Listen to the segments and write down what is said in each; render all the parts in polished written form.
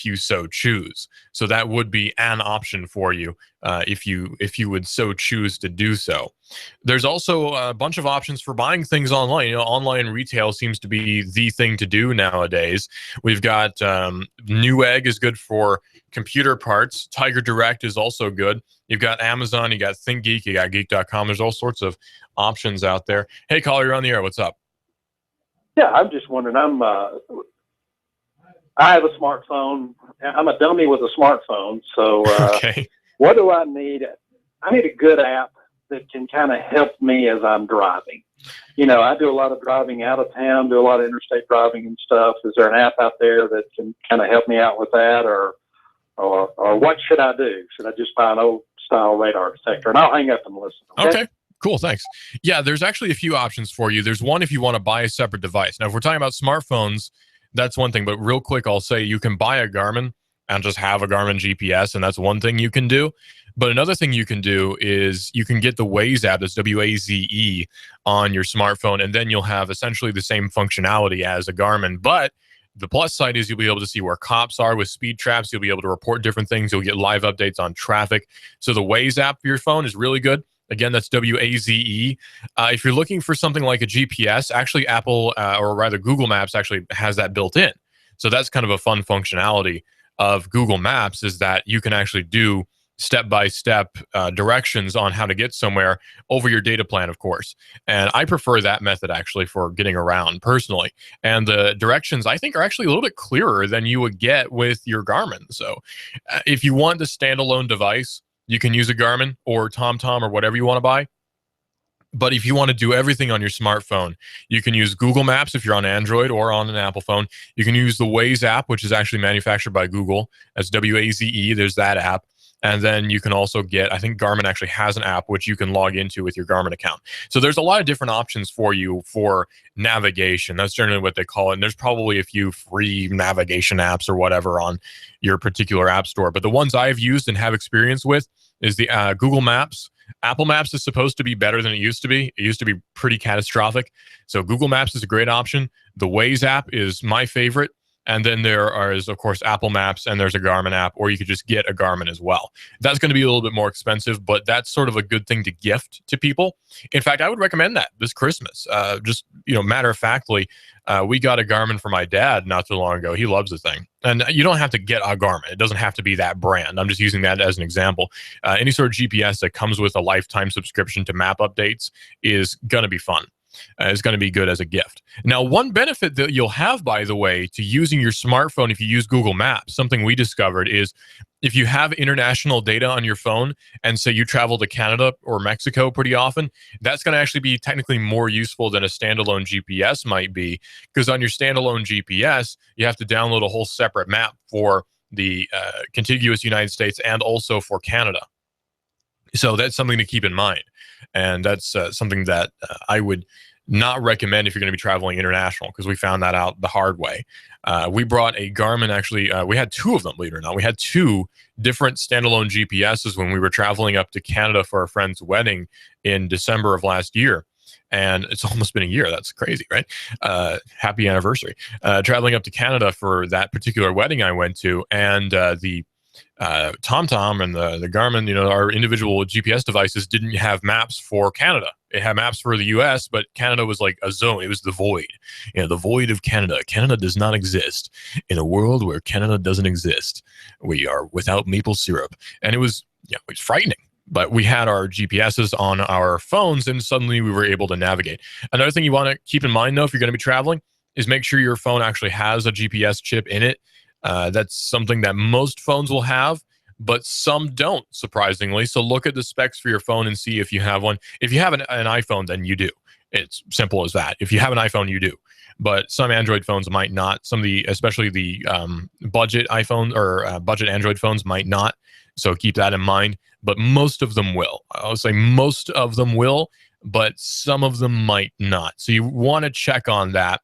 if you so choose. So that would be an option for you if you would so choose to do so. There's also a bunch of options for buying things online. Online retail seems to be the thing to do nowadays. We've got Newegg is good for computer parts. Tiger Direct is also good. You've got Amazon, you got ThinkGeek, you got Geek.com. There's all sorts of options out there. Hey, caller, you're on the air. What's up? Yeah, I'm just wondering. I have a smartphone. I'm a dummy with a smartphone. So Okay. what do I need? I need a good app that can kind of help me as I'm driving. I do a lot of driving out of town, do a lot of interstate driving and stuff. Is there an app out there that can kind of help me out with that, or what should I do? Should I just buy an old style radar detector? And I'll hang up and listen. Okay. Cool, thanks. Yeah, there's actually a few options for you. There's one if you want to buy a separate device. Now, if we're talking about smartphones, that's one thing. But real quick, I'll say you can buy a Garmin and just have a Garmin GPS, and that's one thing you can do. But another thing you can do is you can get the Waze app, that's W-A-Z-E, on your smartphone, and then you'll have essentially the same functionality as a Garmin. But the plus side is you'll be able to see where cops are with speed traps. You'll be able to report different things. You'll get live updates on traffic. So the Waze app for your phone is really good. Again, that's W-A-Z-E. If you're looking for something like a GPS, actually Apple, or rather Google Maps actually has that built in. So that's kind of a fun functionality of Google Maps, is that you can actually do step-by-step directions on how to get somewhere over your data plan, of course. And I prefer that method actually for getting around personally. And the directions, I think, are actually a little bit clearer than you would get with your Garmin. So if you want the standalone device, you can use a Garmin or TomTom or whatever you want to buy. But if you want to do everything on your smartphone, you can use Google Maps if you're on Android or on an Apple phone. You can use the Waze app, which is actually manufactured by Google. That's W-A-Z-E. There's that app. And then you can also get, I think Garmin actually has an app which you can log into with your Garmin account. So there's a lot of different options for you for navigation. That's generally what they call it. And there's probably a few free navigation apps or whatever on your particular app store. But the ones I've used and have experience with is the Google Maps. Apple Maps is supposed to be better than it used to be. It used to be pretty catastrophic. So Google Maps is a great option. The Waze app is my favorite. And then there is, of course, Apple Maps, and there's a Garmin app, or you could just get a Garmin as well. That's going to be a little bit more expensive, but that's sort of a good thing to gift to people. In fact, I would recommend that this Christmas. Just, matter of factly, we got a Garmin for my dad not too long ago. He loves the thing. And you don't have to get a Garmin. It doesn't have to be that brand. I'm just using that as an example. Any sort of GPS that comes with a lifetime subscription to map updates is going to be fun. Is going to be good as a gift. Now, one benefit that you'll have, by the way, to using your smartphone if you use Google Maps, something we discovered is if you have international data on your phone and say you travel to Canada or Mexico pretty often, that's going to actually be technically more useful than a standalone GPS might be, because on your standalone GPS, you have to download a whole separate map for the contiguous United States and also for Canada. So that's something to keep in mind. And that's something that I would not recommend if you're going to be traveling international, because we found that out the hard way. We brought a Garmin, actually, we had two of them, believe it or not. We had two different standalone GPSs when we were traveling up to Canada for a friend's wedding in December of last year. And it's almost been a year. That's crazy, right? Happy anniversary. Traveling up to Canada for that particular wedding I went to, and the TomTom and the Garmin, our individual GPS devices didn't have maps for Canada. It had maps for the US, but Canada was like a zone. It was the void, the void of Canada. Canada does not exist. In a world where Canada doesn't exist, we are without maple syrup. And it was frightening. But we had our GPSs on our phones, and suddenly we were able to navigate. Another thing you want to keep in mind, though, if you're going to be traveling, is make sure your phone actually has a GPS chip in it. That's something that most phones will have, but some don't, surprisingly. So look at the specs for your phone and see if you have one. If you have an iPhone, then you do. It's simple as that. If you have an iPhone, you do. But some Android phones might not. Especially the budget iPhone or budget Android phones might not. So keep that in mind. But most of them will. I'll say most of them will, but some of them might not. So you want to check on that.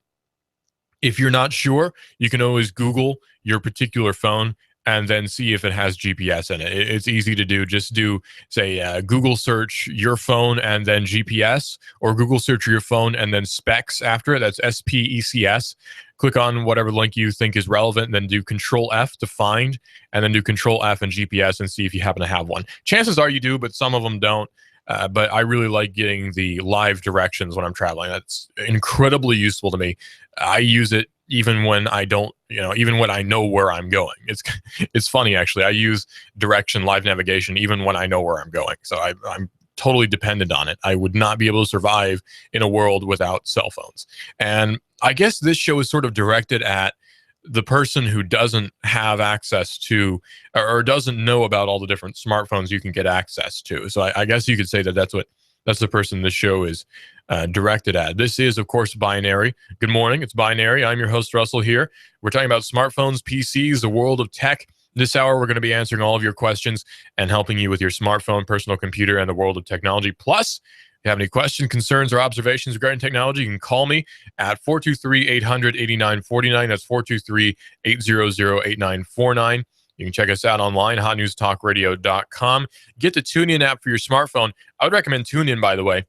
If you're not sure, you can always Google your particular phone and then see if it has GPS in it. It's easy to do. Just do, say, Google search your phone and then GPS, or Google search your phone and then specs after it. That's SPECS. Click on whatever link you think is relevant, and then do Control F to find, and then do Control F and GPS and see if you happen to have one. Chances are you do, but some of them don't. But I really like getting the live directions when I'm traveling. That's incredibly useful to me. I use it even when I don't, even when I know where I'm going. It's funny, actually. I use direction live navigation even when I know where I'm going. So I'm totally dependent on it. I would not be able to survive in a world without cell phones. And I guess this show is sort of directed at the person who doesn't have access to, or doesn't know about all the different smartphones you can get access to. So I guess you could say that that's the person this show is directed at. This is, of course, Binary. Good morning. It's Binary. I'm your host, Russell, here. We're talking about smartphones, PCs, the world of tech. This hour, we're going to be answering all of your questions and helping you with your smartphone, personal computer, and the world of technology. Plus, if you have any questions, concerns, or observations regarding technology, you can call me at 423-800-8949. That's 423-800-8949. You can check us out online, hotnewstalkradio.com. Get the TuneIn app for your smartphone. I would recommend TuneIn, by the way,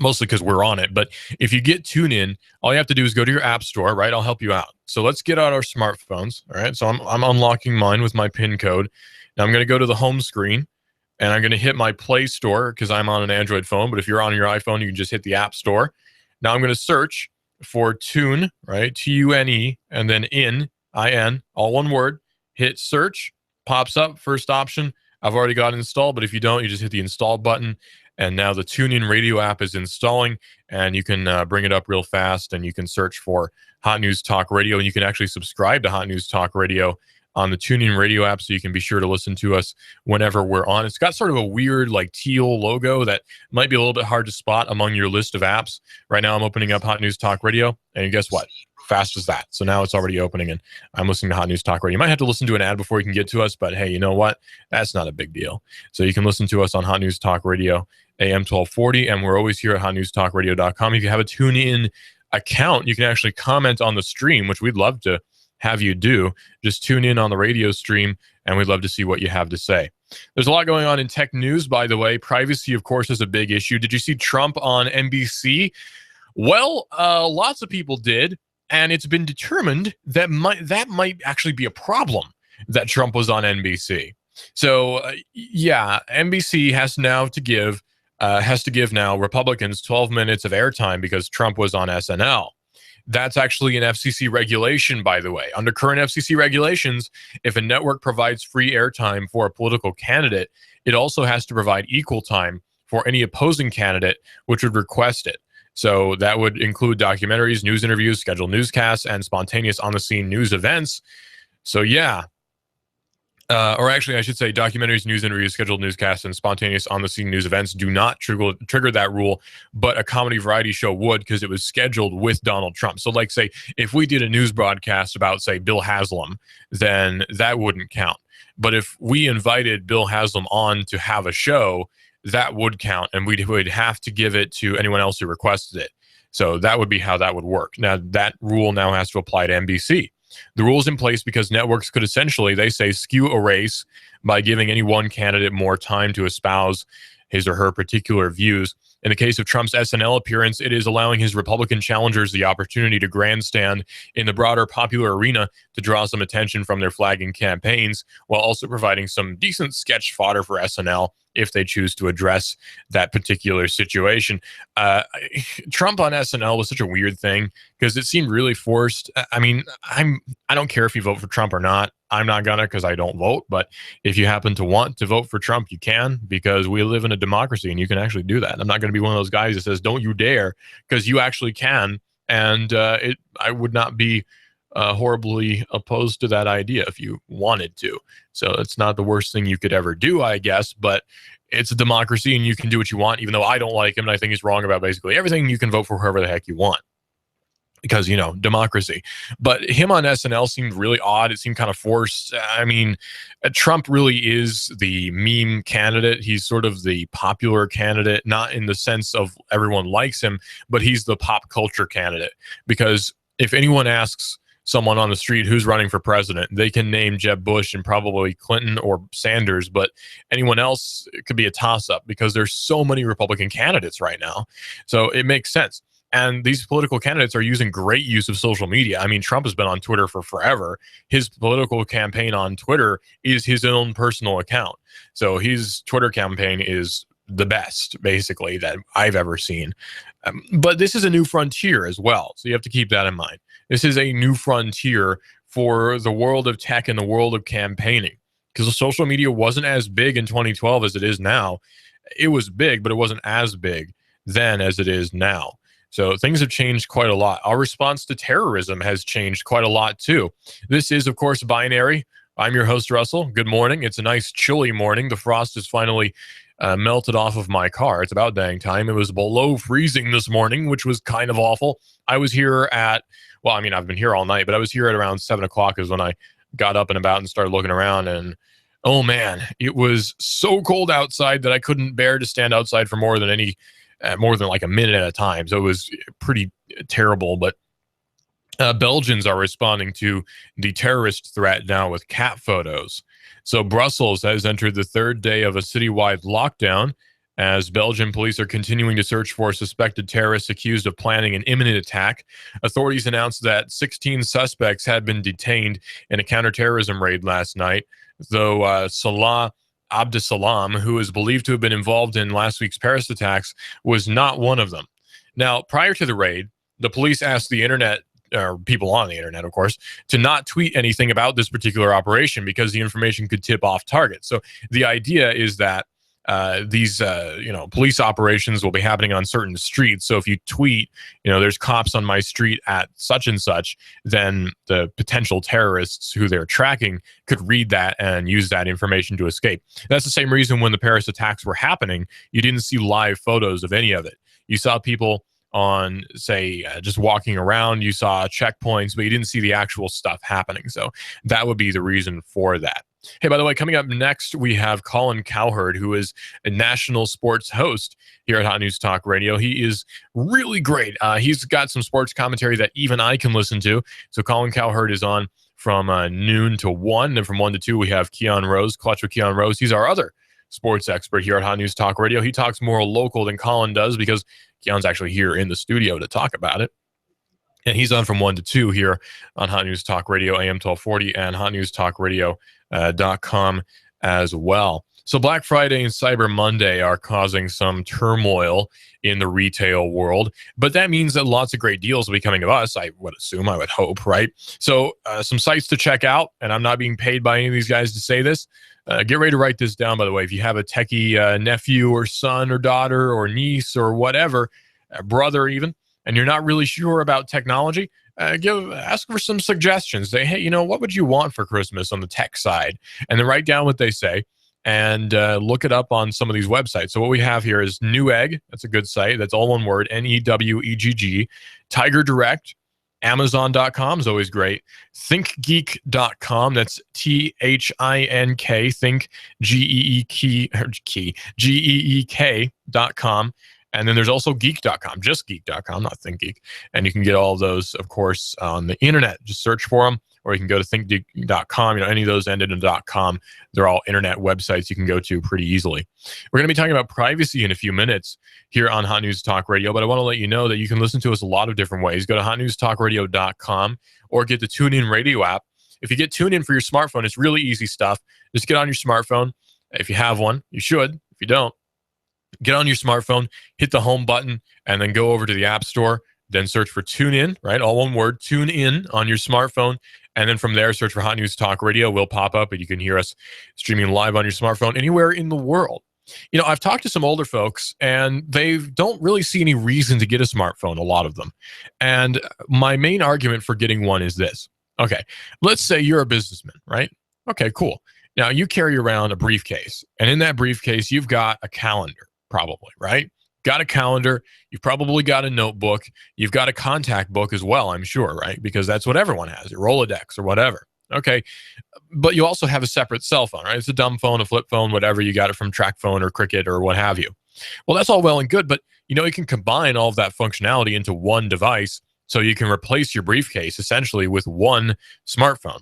mostly because we're on it. But if you get TuneIn, all you have to do is go to your app store, right? I'll help you out. So let's get out our smartphones, all right? So I'm unlocking mine with my PIN code. Now I'm going to go to the home screen, and I'm going to hit my Play Store because I'm on an Android phone. But if you're on your iPhone, you can just hit the App Store. Now I'm going to search for Tune, right? Tune, and then IN, all one word. Hit search, pops up, first option. I've already got it installed, but if you don't, you just hit the install button. And now the TuneIn Radio app is installing, and you can bring it up real fast, and you can search for Hot News Talk Radio, and you can actually subscribe to Hot News Talk Radio on the TuneIn Radio app, so you can be sure to listen to us whenever we're on. It's got sort of a weird, like, teal logo that might be a little bit hard to spot among your list of apps. Right now, I'm opening up Hot News Talk Radio, and guess what? Fast as that. So now it's already opening, and I'm listening to Hot News Talk Radio. You might have to listen to an ad before you can get to us, but hey, you know what? That's not a big deal. So you can listen to us on Hot News Talk Radio, AM 1240, and we're always here at hotnewstalkradio.com. If you have a TuneIn account, you can actually comment on the stream, which we'd love to have you do. Just tune in on the radio stream, and we'd love to see what you have to say. There's a lot going on in tech news, by the way. Privacy, of course, is a big issue. Did you see Trump on NBC? Well, lots of people did, and it's been determined that might actually be a problem that Trump was on NBC. So, NBC has to give now Republicans 12 minutes of airtime because Trump was on SNL. That's actually an FCC regulation, by the way. Under current FCC regulations, if a network provides free airtime for a political candidate, it also has to provide equal time for any opposing candidate which would request it. So that would include documentaries, news interviews, scheduled newscasts, and spontaneous on-the-scene news events. So or actually, I should say documentaries, news interviews, scheduled newscasts, and spontaneous on-the-scene news events do not trigger that rule, but a comedy variety show would because it was scheduled with Donald Trump. So, like, say, if we did a news broadcast about, say, Bill Haslam, then that wouldn't count. But if we invited Bill Haslam on to have a show, that would count, and we would have to give it to anyone else who requested it. So that would be how that would work. Now, that rule now has to apply to NBC. The rule is in place because networks could essentially, they say, skew a race by giving any one candidate more time to espouse his or her particular views. In the case of Trump's SNL appearance, it is allowing his Republican challengers the opportunity to grandstand in the broader popular arena to draw some attention from their flagging campaigns, while also providing some decent sketch fodder for SNL if they choose to address that particular situation. Trump on SNL was such a weird thing because it seemed really forced. I mean, I don't care if you vote for Trump or not. I'm not gonna because I don't vote. But if you happen to want to vote for Trump, you can, because we live in a democracy and you can actually do that. I'm not going to be one of those guys that says, don't you dare, because you actually can. And I would not be horribly opposed to that idea if you wanted to. So it's not the worst thing you could ever do, I guess, but it's a democracy and you can do what you want, even though I don't like him and I think he's wrong about basically everything. You can vote for whoever the heck you want because, you know, democracy. But him on SNL seemed really odd. It seemed kind of forced. I mean, Trump really is the meme candidate. He's sort of the popular candidate, not in the sense of everyone likes him, but he's the pop culture candidate. Because if anyone asks someone on the street who's running for president. They can name Jeb Bush and probably Clinton or Sanders, but anyone else, it could be a toss-up because there's so many Republican candidates right now. So it makes sense. And these political candidates are using great use of social media. I mean, Trump has been on Twitter for forever. His political campaign on Twitter is his own personal account. So his Twitter campaign is the best, basically, that I've ever seen. But this is a new frontier as well. So you have to keep that in mind. This is a new frontier for the world of tech and the world of campaigning, because social media wasn't as big in 2012 as it is now. It was big, but it wasn't as big then as it is now. So things have changed quite a lot. Our response to terrorism has changed quite a lot too. This is, of course, Binary. I'm your host, Russell. Good morning. It's a nice chilly morning. The frost is finally melted off of my car. It's about dang time. It was below freezing this morning, which was kind of awful. I was here at, well, I mean, I've been here all night, but I was here at around 7 o'clock is when I got up and about and started looking around. And oh man, it was so cold outside that I couldn't bear to stand outside for more than like a minute at a time. So it was pretty terrible. But Belgians are responding to the terrorist threat now with cat photos. So Brussels has entered the third day of a citywide lockdown as Belgian police are continuing to search for suspected terrorists accused of planning an imminent attack. Authorities announced that 16 suspects had been detained in a counterterrorism raid last night, though Salah Abdesalam, who is believed to have been involved in last week's Paris attacks, was not one of them. Now, prior to the raid, the police asked the internet, or people on the internet, of course, to not tweet anything about this particular operation because the information could tip off targets. So the idea is that these police operations will be happening on certain streets. So if you tweet, there's cops on my street at such and such, then the potential terrorists who they're tracking could read that and use that information to escape. That's the same reason when the Paris attacks were happening, you didn't see live photos of any of it. You saw people on, say, just walking around, you saw checkpoints, but you didn't see the actual stuff happening. So that would be the reason for that. Hey, by the way, coming up next, we have Colin Cowherd, who is a national sports host here at Hot News Talk Radio. He is really great. He's got some sports commentary that even I can listen to. So Colin Cowherd is on from noon to 1. And from 1 to 2, we have Keon Rose, Clutch with Keon Rose. He's our other sports expert here at Hot News Talk Radio. He talks more local than Colin does because Keon's actually here in the studio to talk about it. And he's on from 1 to 2 here on Hot News Talk Radio, AM 1240, and hotnewstalkradio.com as well. So Black Friday and Cyber Monday are causing some turmoil in the retail world, but that means that lots of great deals will be coming to us, I would assume, I would hope, right? So some sites to check out, and I'm not being paid by any of these guys to say this. Get ready to write this down, by the way. If you have a techie nephew or son or daughter or niece or whatever, brother even, and you're not really sure about technology, ask for some suggestions. Say, hey, what would you want for Christmas on the tech side? And then write down what they say and look it up on some of these websites. So what we have here is Newegg. That's a good site. That's all one word, Newegg. Tiger Direct. Amazon.com is always great. ThinkGeek.com. That's THINK. Think GEEK.com. And then there's also geek.com, just geek.com, not ThinkGeek. And you can get all of those, of course, on the internet. Just search for them, or you can go to thinkgeek.com. Any of those ended in .com. They're all internet websites you can go to pretty easily. We're going to be talking about privacy in a few minutes here on Hot News Talk Radio, but I want to let you know that you can listen to us a lot of different ways. Go to hotnewstalkradio.com or get the TuneIn Radio app. If you get TuneIn for your smartphone, it's really easy stuff. Just get on your smartphone. If you have one, you should. If you don't, get on your smartphone, hit the home button, and then go over to the App Store. Then search for TuneIn, right? All one word, TuneIn on your smartphone. And then from there, search for Hot News Talk Radio. We'll pop up, and you can hear us streaming live on your smartphone anywhere in the world. I've talked to some older folks, and they don't really see any reason to get a smartphone, a lot of them. And my main argument for getting one is this. Okay, let's say you're a businessman, right? Okay, cool. Now, you carry around a briefcase, and in that briefcase, you've got a calendar. Probably, right? Got a calendar. You've probably got a notebook. You've got a contact book as well, I'm sure, right? Because that's what everyone has, your Rolodex or whatever. Okay. But you also have a separate cell phone, right? It's a dumb phone, a flip phone, whatever. You got it from Track Phone or Cricket or what have you. Well, that's all well and good, but you can combine all of that functionality into one device So you can replace your briefcase essentially with one smartphone.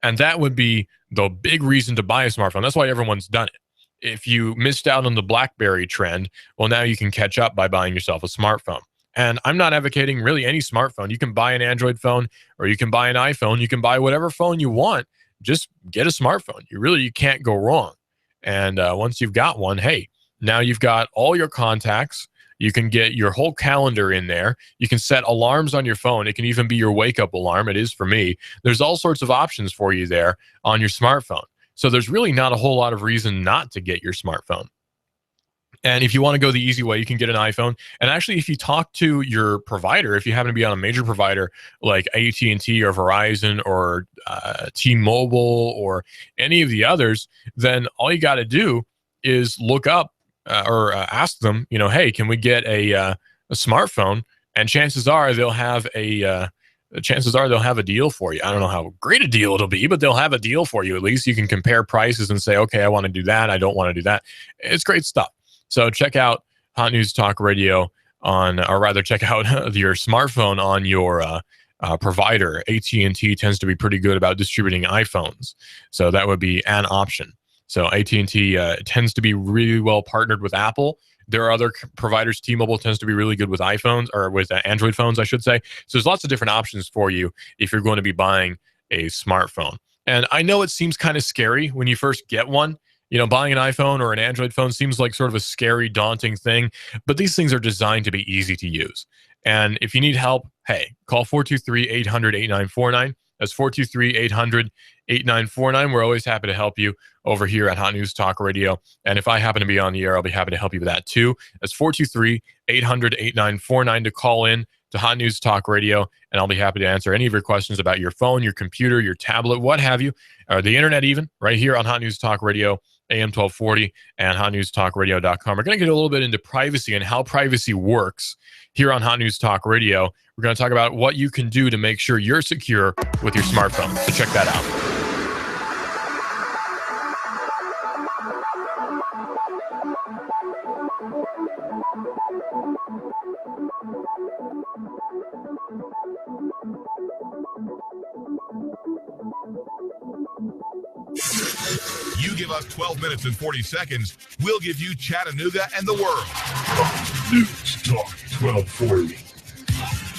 And that would be the big reason to buy a smartphone. That's why everyone's done it. If you missed out on the BlackBerry trend, well, now you can catch up by buying yourself a smartphone. And I'm not advocating really any smartphone. You can buy an Android phone or you can buy an iPhone. You can buy whatever phone you want. Just get a smartphone. You can't go wrong. And once you've got one, hey, now you've got all your contacts. You can get your whole calendar in there. You can set alarms on your phone. It can even be your wake-up alarm. It is for me. There's all sorts of options for you there on your smartphone. So there's really not a whole lot of reason not to get your smartphone. And if you want to go the easy way, you can get an iPhone. And actually, if you talk to your provider, if you happen to be on a major provider like AT&T or Verizon or T-Mobile or any of the others, then all you got to do is look up or ask them, hey, can we get a smartphone? And chances are they'll have a deal for you. I don't know how great a deal it'll be, but they'll have a deal for you. At least you can compare prices and say, okay, I want to do that. I don't want to do that. It's great stuff. So check out Hot News Talk Radio check out your smartphone on your provider. AT&T tends to be pretty good about distributing iPhones. So that would be an option. So AT&T tends to be really well partnered with Apple. There are other providers. T-Mobile tends to be really good with iPhones or with Android phones, I should say. So there's lots of different options for you if you're going to be buying a smartphone. And I know it seems kind of scary when you first get one. Buying an iPhone or an Android phone seems like sort of a scary, daunting thing, but these things are designed to be easy to use. And if you need help, hey, call 423-800-8949. That's 423-800-8949. We're always happy to help you over here at Hot News Talk Radio. And if I happen to be on the air, I'll be happy to help you with that too. That's 423-800-8949 to call in to Hot News Talk Radio, and I'll be happy to answer any of your questions about your phone, your computer, your tablet, what have you, or the internet even, right here on Hot News Talk Radio, AM 1240 and hotnewstalkradio.com. We're going to get a little bit into privacy and how privacy works here on Hot News Talk Radio. We're going to talk about what you can do to make sure you're secure with your smartphone. So check that out. You give us 12 minutes and 40 seconds, we'll give you Chattanooga and the world. News Talk 1240.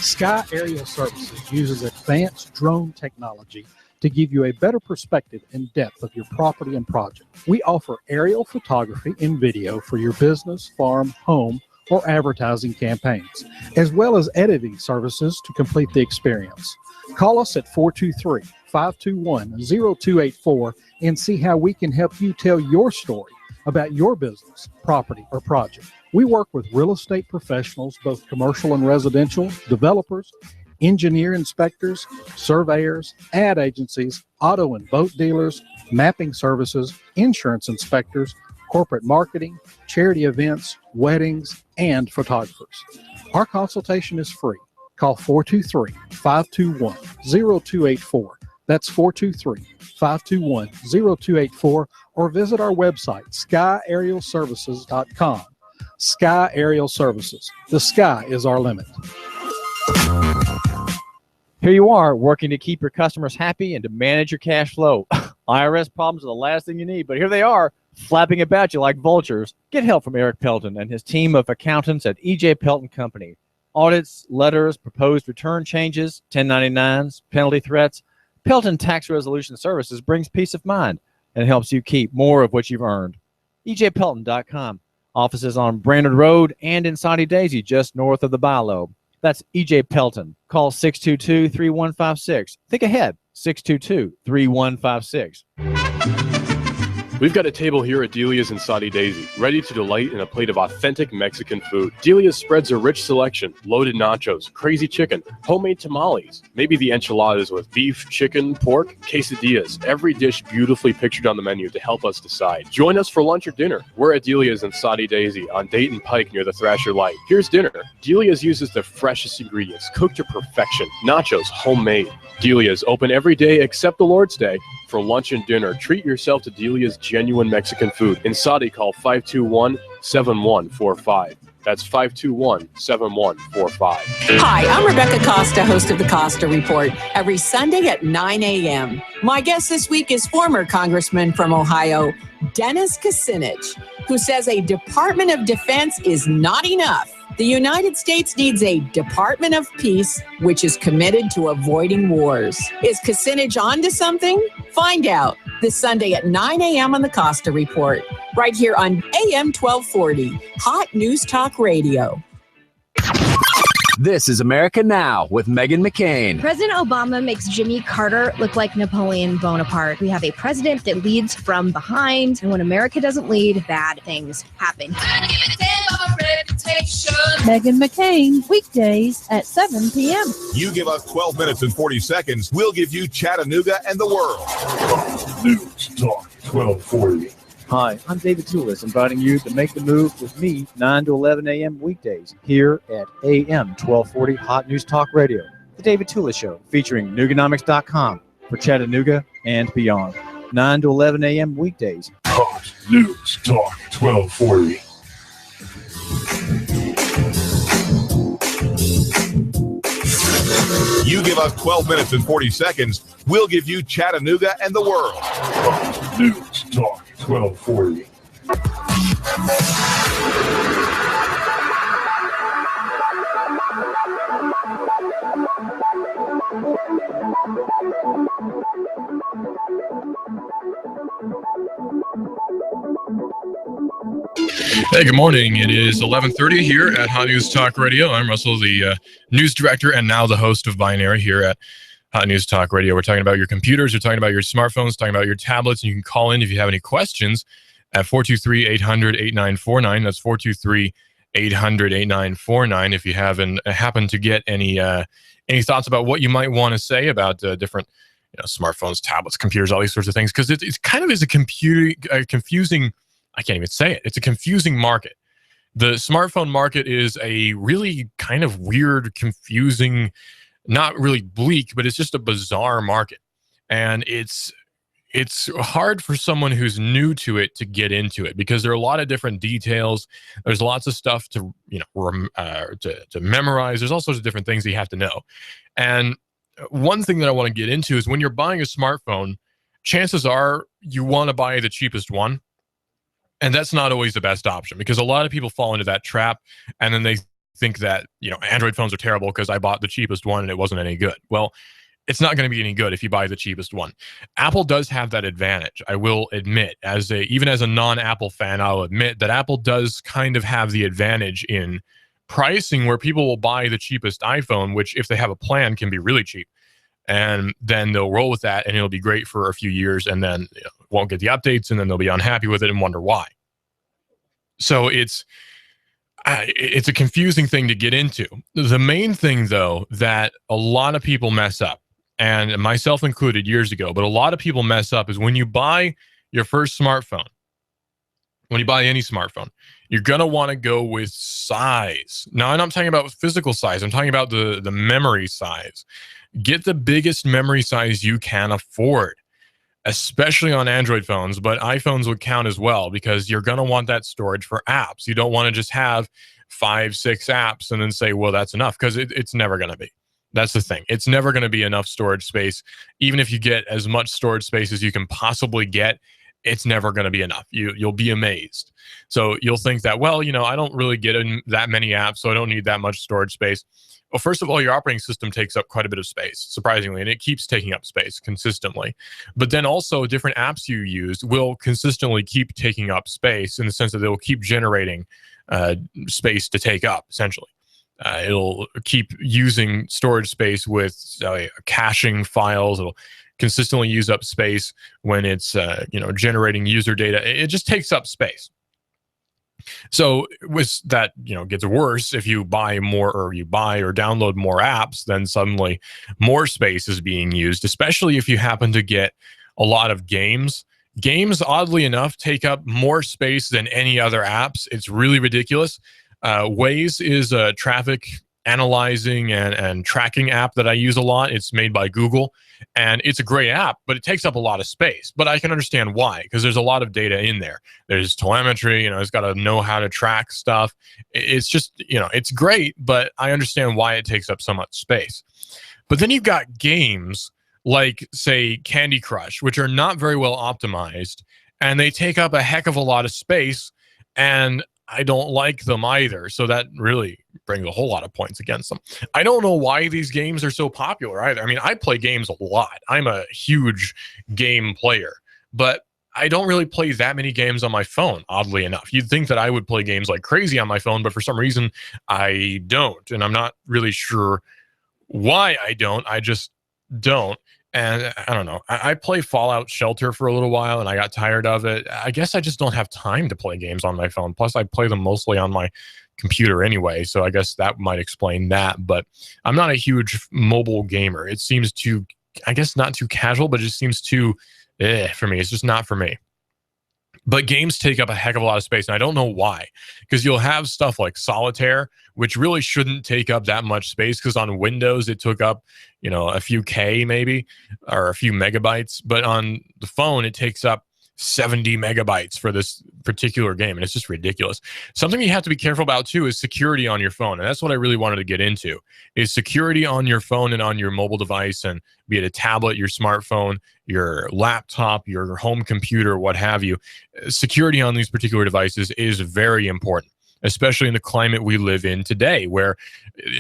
Sky Aerial Services uses advanced drone technology to give you a better perspective and depth of your property and project. We offer aerial photography and video for your business, farm, home, or advertising campaigns, as well as editing services to complete the experience. Call us at 423-521-0284 and see how we can help you tell your story about your business, property, or project. We work with real estate professionals, both commercial and residential, developers, engineer inspectors, surveyors, ad agencies, auto and boat dealers, mapping services, insurance inspectors, corporate marketing, charity events, weddings, and photographers. Our consultation is free. Call 423-521-0284. That's 423-521-0284, or visit our website, skyaerialservices.com. Sky Aerial Services. The sky is our limit. Here you are, working to keep your customers happy and to manage your cash flow. IRS problems are the last thing you need, but here they are, flapping about you like vultures. Get help from Eric Pelton and his team of accountants at E.J. Pelton Company. Audits, letters, proposed return changes, 1099s, penalty threats. Pelton Tax Resolution Services brings peace of mind and helps you keep more of what you've earned. EJPelton.com. Offices on Brainerd Road and in Soddy Daisy, just north of the Bilo. That's E.J. Pelton. Call 622-3156. Think ahead, 622-3156. We've got a table here at Delia's in Soddy Daisy, ready to delight in a plate of authentic Mexican food. Delia's spreads a rich selection, loaded nachos, crazy chicken, homemade tamales, maybe the enchiladas with beef, chicken, pork, quesadillas. Every dish beautifully pictured on the menu to help us decide. Join us for lunch or dinner. We're at Delia's in Soddy Daisy on Dayton Pike near the Thrasher Light. Here's dinner. Delia's uses the freshest ingredients, cooked to perfection. Nachos, homemade. Delia's open every day except the Lord's Day. For lunch and dinner, treat yourself to Delia's genuine Mexican food. In Soddy, call 521-7145. That's 521-7145. Hi, I'm Rebecca Costa, host of the Costa Report, every Sunday at 9 a.m. My guest this week is former Congressman from Ohio, Dennis Kucinich, who says a Department of Defense is not enough. The United States needs a Department of Peace, which is committed to avoiding wars. Is Kucinich onto something? Find out this Sunday at 9 a.m. on the Costa Report, right here on AM 1240, Hot News Talk Radio. This is America Now with Meghan McCain. President Obama makes Jimmy Carter look like Napoleon Bonaparte. We have a president that leads from behind, and when America doesn't lead, bad things happen. Meghan McCain, weekdays at 7 p.m. You give us 12 minutes and 40 seconds, we'll give you Chattanooga and the world. News Talk 1240. Hi, I'm David Tulis, inviting you to make the move with me 9 to 11 a.m. weekdays here at AM 1240 Hot News Talk Radio. The David Tulis Show, featuring Nooganomics.com for Chattanooga and beyond. 9 to 11 a.m. weekdays. Hot News Talk 1240. You give us 12 minutes and 40 seconds, we'll give you Chattanooga and the world. Hot News Talk 1240. Hey, good morning. It is 11:30 here at Hot News Talk Radio. I'm Russell, the news director and now the host of Binary here at Hot News Talk Radio. We're talking about your computers, we're talking about your smartphones, talking about your tablets, and you can call in if you have any questions at 423-800-8949. That's 423-800-8949. If you happen to get any thoughts about what you might want to say about different smartphones, tablets, computers, all these sorts of things, because it kind of is a confusing, I can't even say it. It's a confusing market. The smartphone market is a really kind of weird, confusing, not really bleak, but it's just a bizarre market. And it's hard for someone who's new to it to get into it because there are a lot of different details. There's lots of stuff to memorize. There's all sorts of different things that you have to know. And one thing that I want to get into is when you're buying a smartphone, chances are you want to buy the cheapest one. And that's not always the best option because a lot of people fall into that trap and then they think that, Android phones are terrible because I bought the cheapest one and it wasn't any good. Well, it's not going to be any good if you buy the cheapest one. Apple does have that advantage, I will admit. Even as a non-Apple fan, I'll admit that Apple does kind of have the advantage in pricing where people will buy the cheapest iPhone, which if they have a plan can be really cheap. And then they'll roll with that and it'll be great for a few years and then won't get the updates and then they'll be unhappy with it and wonder why. So it's a confusing thing to get into. The main thing, though, that a lot of people mess up, and myself included years ago, but a lot of people mess up is when you buy your first smartphone, when you buy any smartphone, you're going to want to go with size. Now, I'm not talking about physical size. I'm talking about the memory size. Get the biggest memory size you can afford, especially on Android phones, but iPhones would count as well because you're going to want that storage for apps. You don't want to just have 5-6 apps and then say, well, that's enough, because it's never going to be. That's the thing. It's never going to be enough storage space. Even if you get as much storage space as you can possibly get, it's never going to be enough. You'll be amazed. So you'll think that, well, I don't really get in that many apps, so I don't need that much storage space. Well, first of all, your operating system takes up quite a bit of space, surprisingly, and it keeps taking up space consistently. But then also different apps you use will consistently keep taking up space in the sense that they will keep generating space to take up, essentially. It'll keep using storage space with caching files. It'll consistently use up space when it's generating user data. It just takes up space. So with that, gets worse if you buy more or you buy or download more apps, then suddenly more space is being used, especially if you happen to get a lot of games. Games, oddly enough, take up more space than any other apps. It's really ridiculous. Waze is a traffic analyzing and tracking app that I use a lot. It's made by Google, and it's a great app, but it takes up a lot of space. But I can understand why, because there's a lot of data in there. There's telemetry, it's got to know how to track stuff. It's just, it's great, but I understand why it takes up so much space. But then you've got games like, say, Candy Crush, which are not very well optimized, and they take up a heck of a lot of space, and I don't like them either. So that really brings a whole lot of points against them. I don't know why these games are so popular either. I mean, I play games a lot. I'm a huge game player, but I don't really play that many games on my phone, oddly enough. You'd think that I would play games like crazy on my phone, but for some reason I don't. And I'm not really sure why I don't. I just don't. And I don't know. I play Fallout Shelter for a little while, and I got tired of it. I guess I just don't have time to play games on my phone. Plus, I play them mostly on my computer anyway, so I guess that might explain that. But I'm not a huge mobile gamer. It seems too, I guess, not too casual, but it just seems too for me. It's just not for me. But games take up a heck of a lot of space, and I don't know why. Because you'll have stuff like Solitaire, which really shouldn't take up that much space, because on Windows it took up, a few K maybe, or a few megabytes. But on the phone, it takes up 70 megabytes for this particular game, and it's just ridiculous. Something you have to be careful about too is security on your phone, and that's what I really wanted to get into, is security on your phone and on your mobile device, and be it a tablet, your smartphone, your laptop, your home computer, what have you. Security on these particular devices is very important, especially in the climate we live in today, where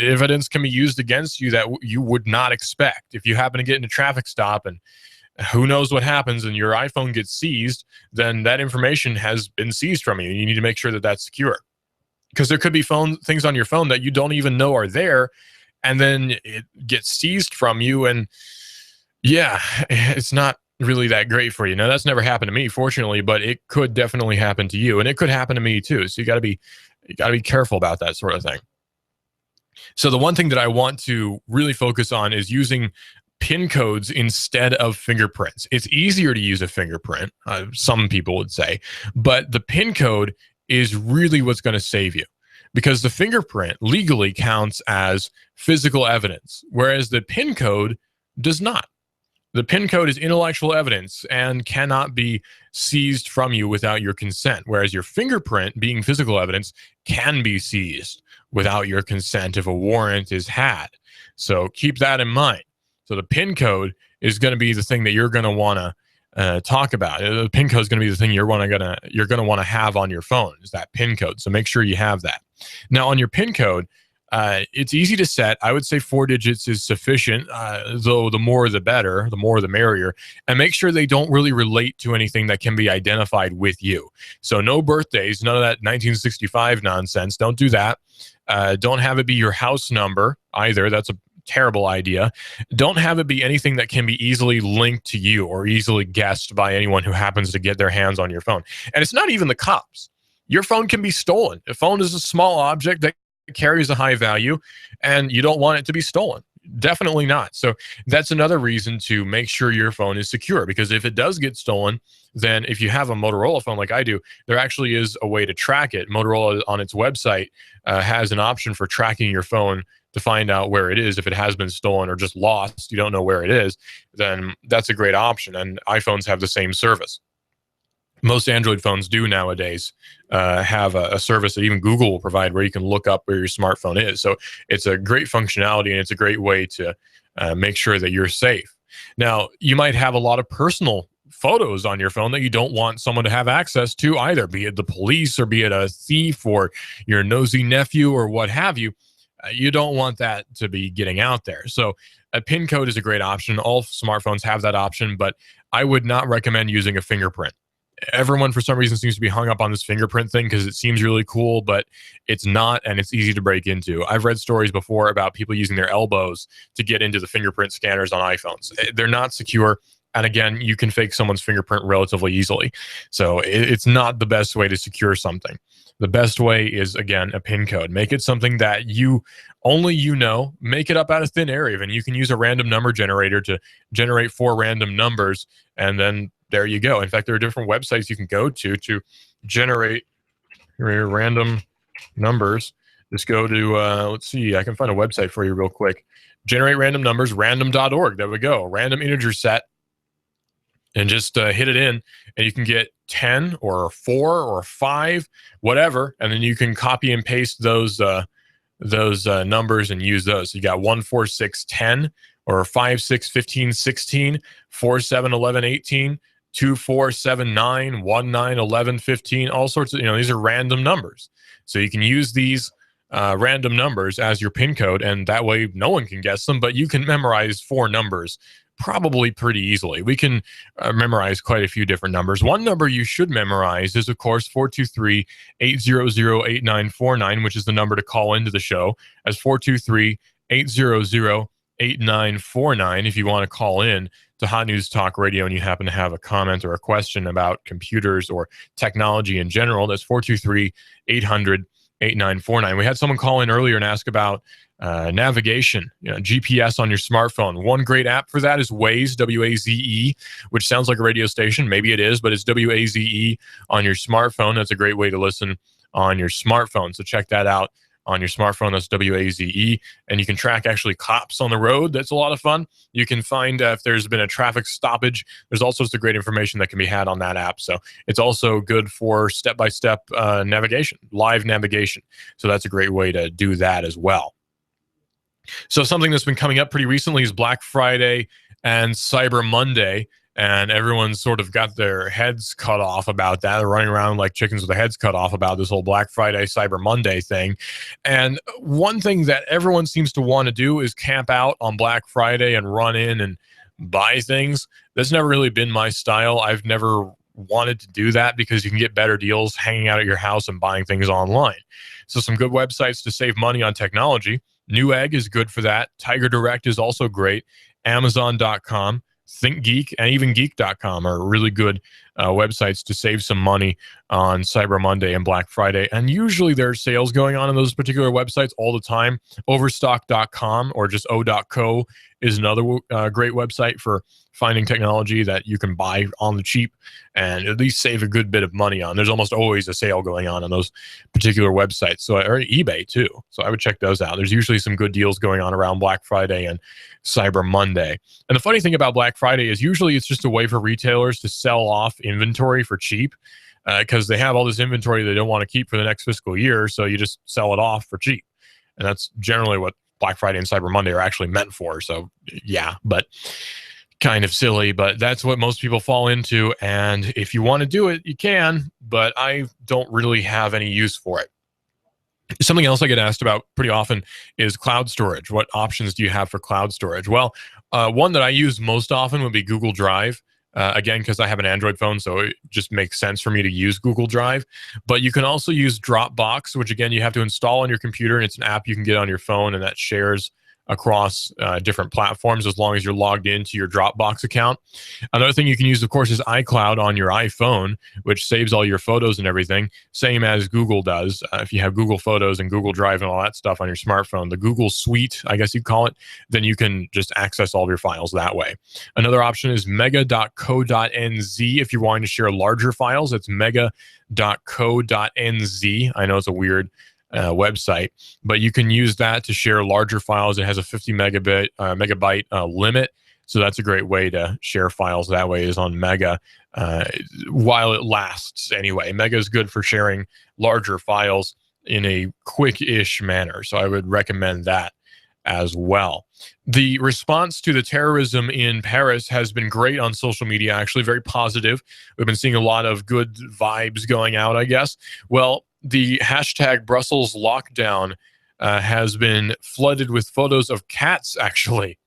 evidence can be used against you that you would not expect. If you happen to get in a traffic stop and who knows what happens and your iPhone gets seized, then that information has been seized from you. You need to make sure that that's secure, because there could be things on your phone that you don't even know are there, and then it gets seized from you, and yeah, it's not really that great for you. Now, that's never happened to me, fortunately, but it could definitely happen to you, and it could happen to me too. So you got to be careful about that sort of thing. So the one thing that I want to really focus on is using PIN codes instead of fingerprints. It's easier to use a fingerprint, some people would say, but the PIN code is really what's going to save you, because the fingerprint legally counts as physical evidence, whereas the PIN code does not. The PIN code is intellectual evidence and cannot be seized from you without your consent, whereas your fingerprint, being physical evidence, can be seized without your consent if a warrant is had. So keep that in mind. So the PIN code is going to be the thing that you're going to want to talk about. The PIN code is going to be the thing you're going to want to have on your phone, is that PIN code. So make sure you have that. Now, on your PIN code, it's easy to set. I would say 4 digits is sufficient, though the more the better, the more the merrier. And make sure they don't really relate to anything that can be identified with you. So no birthdays, none of that 1965 nonsense. Don't do that. Don't have it be your house number either. That's a terrible idea. Don't have it be anything that can be easily linked to you or easily guessed by anyone who happens to get their hands on your phone. And it's not even the cops. Your phone can be stolen. A phone is a small object that carries a high value, and you don't want it to be stolen. Definitely not. So that's another reason to make sure your phone is secure, because if it does get stolen, then if you have a Motorola phone like I do, there actually is a way to track it. Motorola on its website has an option for tracking your phone to find out where it is. If it has been stolen or just lost, you don't know where it is, then that's a great option. And iPhones have the same service. Most Android phones do nowadays have a service that even Google will provide, where you can look up where your smartphone is. So it's a great functionality, and it's a great way to make sure that you're safe. Now, you might have a lot of personal photos on your phone that you don't want someone to have access to either, be it the police or be it a thief or your nosy nephew or what have you. You don't want that to be getting out there. So a PIN code is a great option. All smartphones have that option, but I would not recommend using a fingerprint. Everyone, for some reason, seems to be hung up on this fingerprint thing because it seems really cool, but it's not, and it's easy to break into. I've read stories before about people using their elbows to get into the fingerprint scanners on iPhones. They're not secure. And again, you can fake someone's fingerprint relatively easily. So it's not the best way to secure something. The best way is, again, a PIN code. Make it something that only you know. Make it up out of thin air even. You can use a random number generator to generate 4 random numbers, and then there you go. In fact, there are different websites you can go to generate your random numbers. Just go to, let's see, I can find a website for you real quick. Generate random numbers, random.org. There we go. Random integer set. And just hit it in, and you can get 10 or 4 or 5, whatever. And then you can copy and paste those numbers and use those. So you got 1, 4, 6, 10, or 5, 6, 15, 16, 4, 7, 11, 18, 2, 4, 7, 9, 1, 9, 11, 15, all sorts of, these are random numbers. So you can use these random numbers as your PIN code, and that way no one can guess them, but you can memorize 4 numbers probably pretty easily. We can memorize quite a few different numbers. One number you should memorize is, of course, 423-800-8949, which is the number to call into the show, as 423-800-8949 if you want to call in to Hot News Talk Radio and you happen to have a comment or a question about computers or technology in general. That's 423-800-8949. We had someone call in earlier and ask about navigation, GPS on your smartphone. One great app for that is Waze, W-A-Z-E, which sounds like a radio station. Maybe it is, but it's W-A-Z-E on your smartphone. That's a great way to listen on your smartphone. So check that out on your smartphone. That's W-A-Z-E. And you can track actually cops on the road. That's a lot of fun. You can find if there's been a traffic stoppage. There's all sorts of great information that can be had on that app. So it's also good for step-by-step navigation, live navigation. So that's a great way to do that as well. So something that's been coming up pretty recently is Black Friday and Cyber Monday, and everyone's sort of got their heads cut off about that. They're running around like chickens with their heads cut off about this whole Black Friday, Cyber Monday thing. And one thing that everyone seems to want to do is camp out on Black Friday and run in and buy things. That's never really been my style. I've never wanted to do that because you can get better deals hanging out at your house and buying things online. So some good websites to save money on technology. Newegg is good for that. Tiger Direct is also great. Amazon.com, ThinkGeek, and even Geek.com are really good websites to save some money on Cyber Monday and Black Friday. And usually there are sales going on those particular websites all the time. Overstock.com or just O.co is another great website for finding technology that you can buy on the cheap and at least save a good bit of money on. There's almost always a sale going on those particular websites. So, or eBay too. So I would check those out. There's usually some good deals going on around Black Friday and Cyber Monday. And the funny thing about Black Friday is usually it's just a way for retailers to sell off inventory for cheap because they have all this inventory they don't want to keep for the next fiscal year. So you just sell it off for cheap. And that's generally what Black Friday and Cyber Monday are actually meant for. So yeah, but kind of silly, but that's what most people fall into. And if you want to do it, you can, but I don't really have any use for it. Something else I get asked about pretty often is cloud storage. What options do you have for cloud storage? Well, one that I use most often would be Google Drive. Again, because I have an Android phone, so it just makes sense for me to use Google Drive. But you can also use Dropbox, which again, you have to install on your computer, and it's an app you can get on your phone, and that shares across different platforms as long as you're logged into your Dropbox account. Another thing you can use, of course, is iCloud on your iPhone, which saves all your photos and everything, same as Google does. If you have Google Photos and Google Drive and all that stuff on your smartphone, the Google Suite, I guess you'd call it, then you can just access all of your files that way. Another option is mega.co.nz if you're wanting to share larger files. It's mega.co.nz. I know it's a weird website, but you can use that to share larger files. It has a 50 megabyte limit, so that's a great way to share files that way, is on Mega while it lasts anyway. Mega is good for sharing larger files in a quick-ish manner, so I would recommend that as well. The response to the terrorism in Paris has been great on social media, actually very positive. We've been seeing a lot of good vibes going out, I guess. Well, the hashtag Brussels lockdown has been flooded with photos of cats, actually.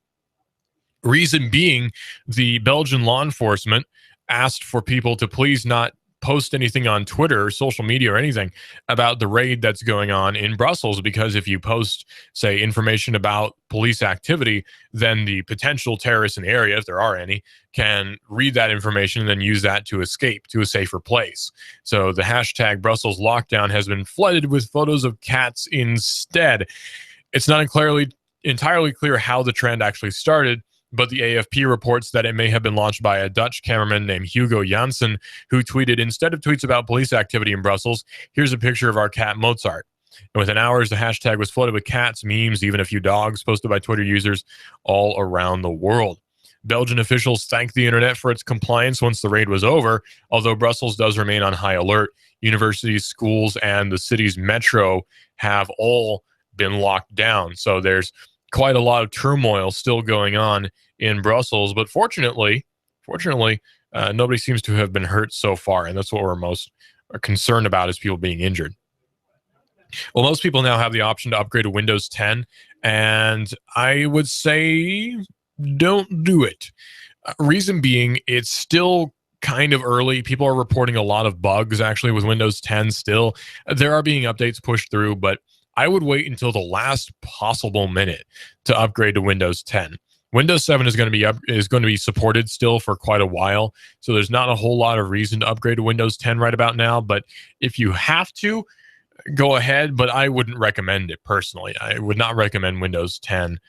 Reason being, the Belgian law enforcement asked for people to please not post anything on Twitter or social media or anything about the raid that's going on in Brussels, because if you post, say, information about police activity, then the potential terrorists in the area, if there are any, can read that information and then use that to escape to a safer place. So the hashtag Brussels lockdown has been flooded with photos of cats instead. It's not entirely clear how the trend actually started, but the AFP reports that it may have been launched by a Dutch cameraman named Hugo Janssen, who tweeted, "Instead of tweets about police activity in Brussels, here's a picture of our cat Mozart." And within hours, the hashtag was flooded with cats, memes, even a few dogs posted by Twitter users all around the world. Belgian officials thanked the internet for its compliance once the raid was over, although Brussels does remain on high alert. Universities, schools, and the city's metro have all been locked down. So there's quite a lot of turmoil still going on in Brussels. But fortunately, nobody seems to have been hurt so far. And that's what we're most concerned about, is people being injured. Well, most people now have the option to upgrade to Windows 10. And I would say don't do it. Reason being, it's still kind of early. People are reporting a lot of bugs actually with Windows 10 still. There are being updates pushed through, but I would wait until the last possible minute to upgrade to Windows 10. Windows 7 is going to be supported still for quite a while, so there's not a whole lot of reason to upgrade to Windows 10 right about now. But if you have to, go ahead. But I wouldn't recommend it personally. I would not recommend Windows 10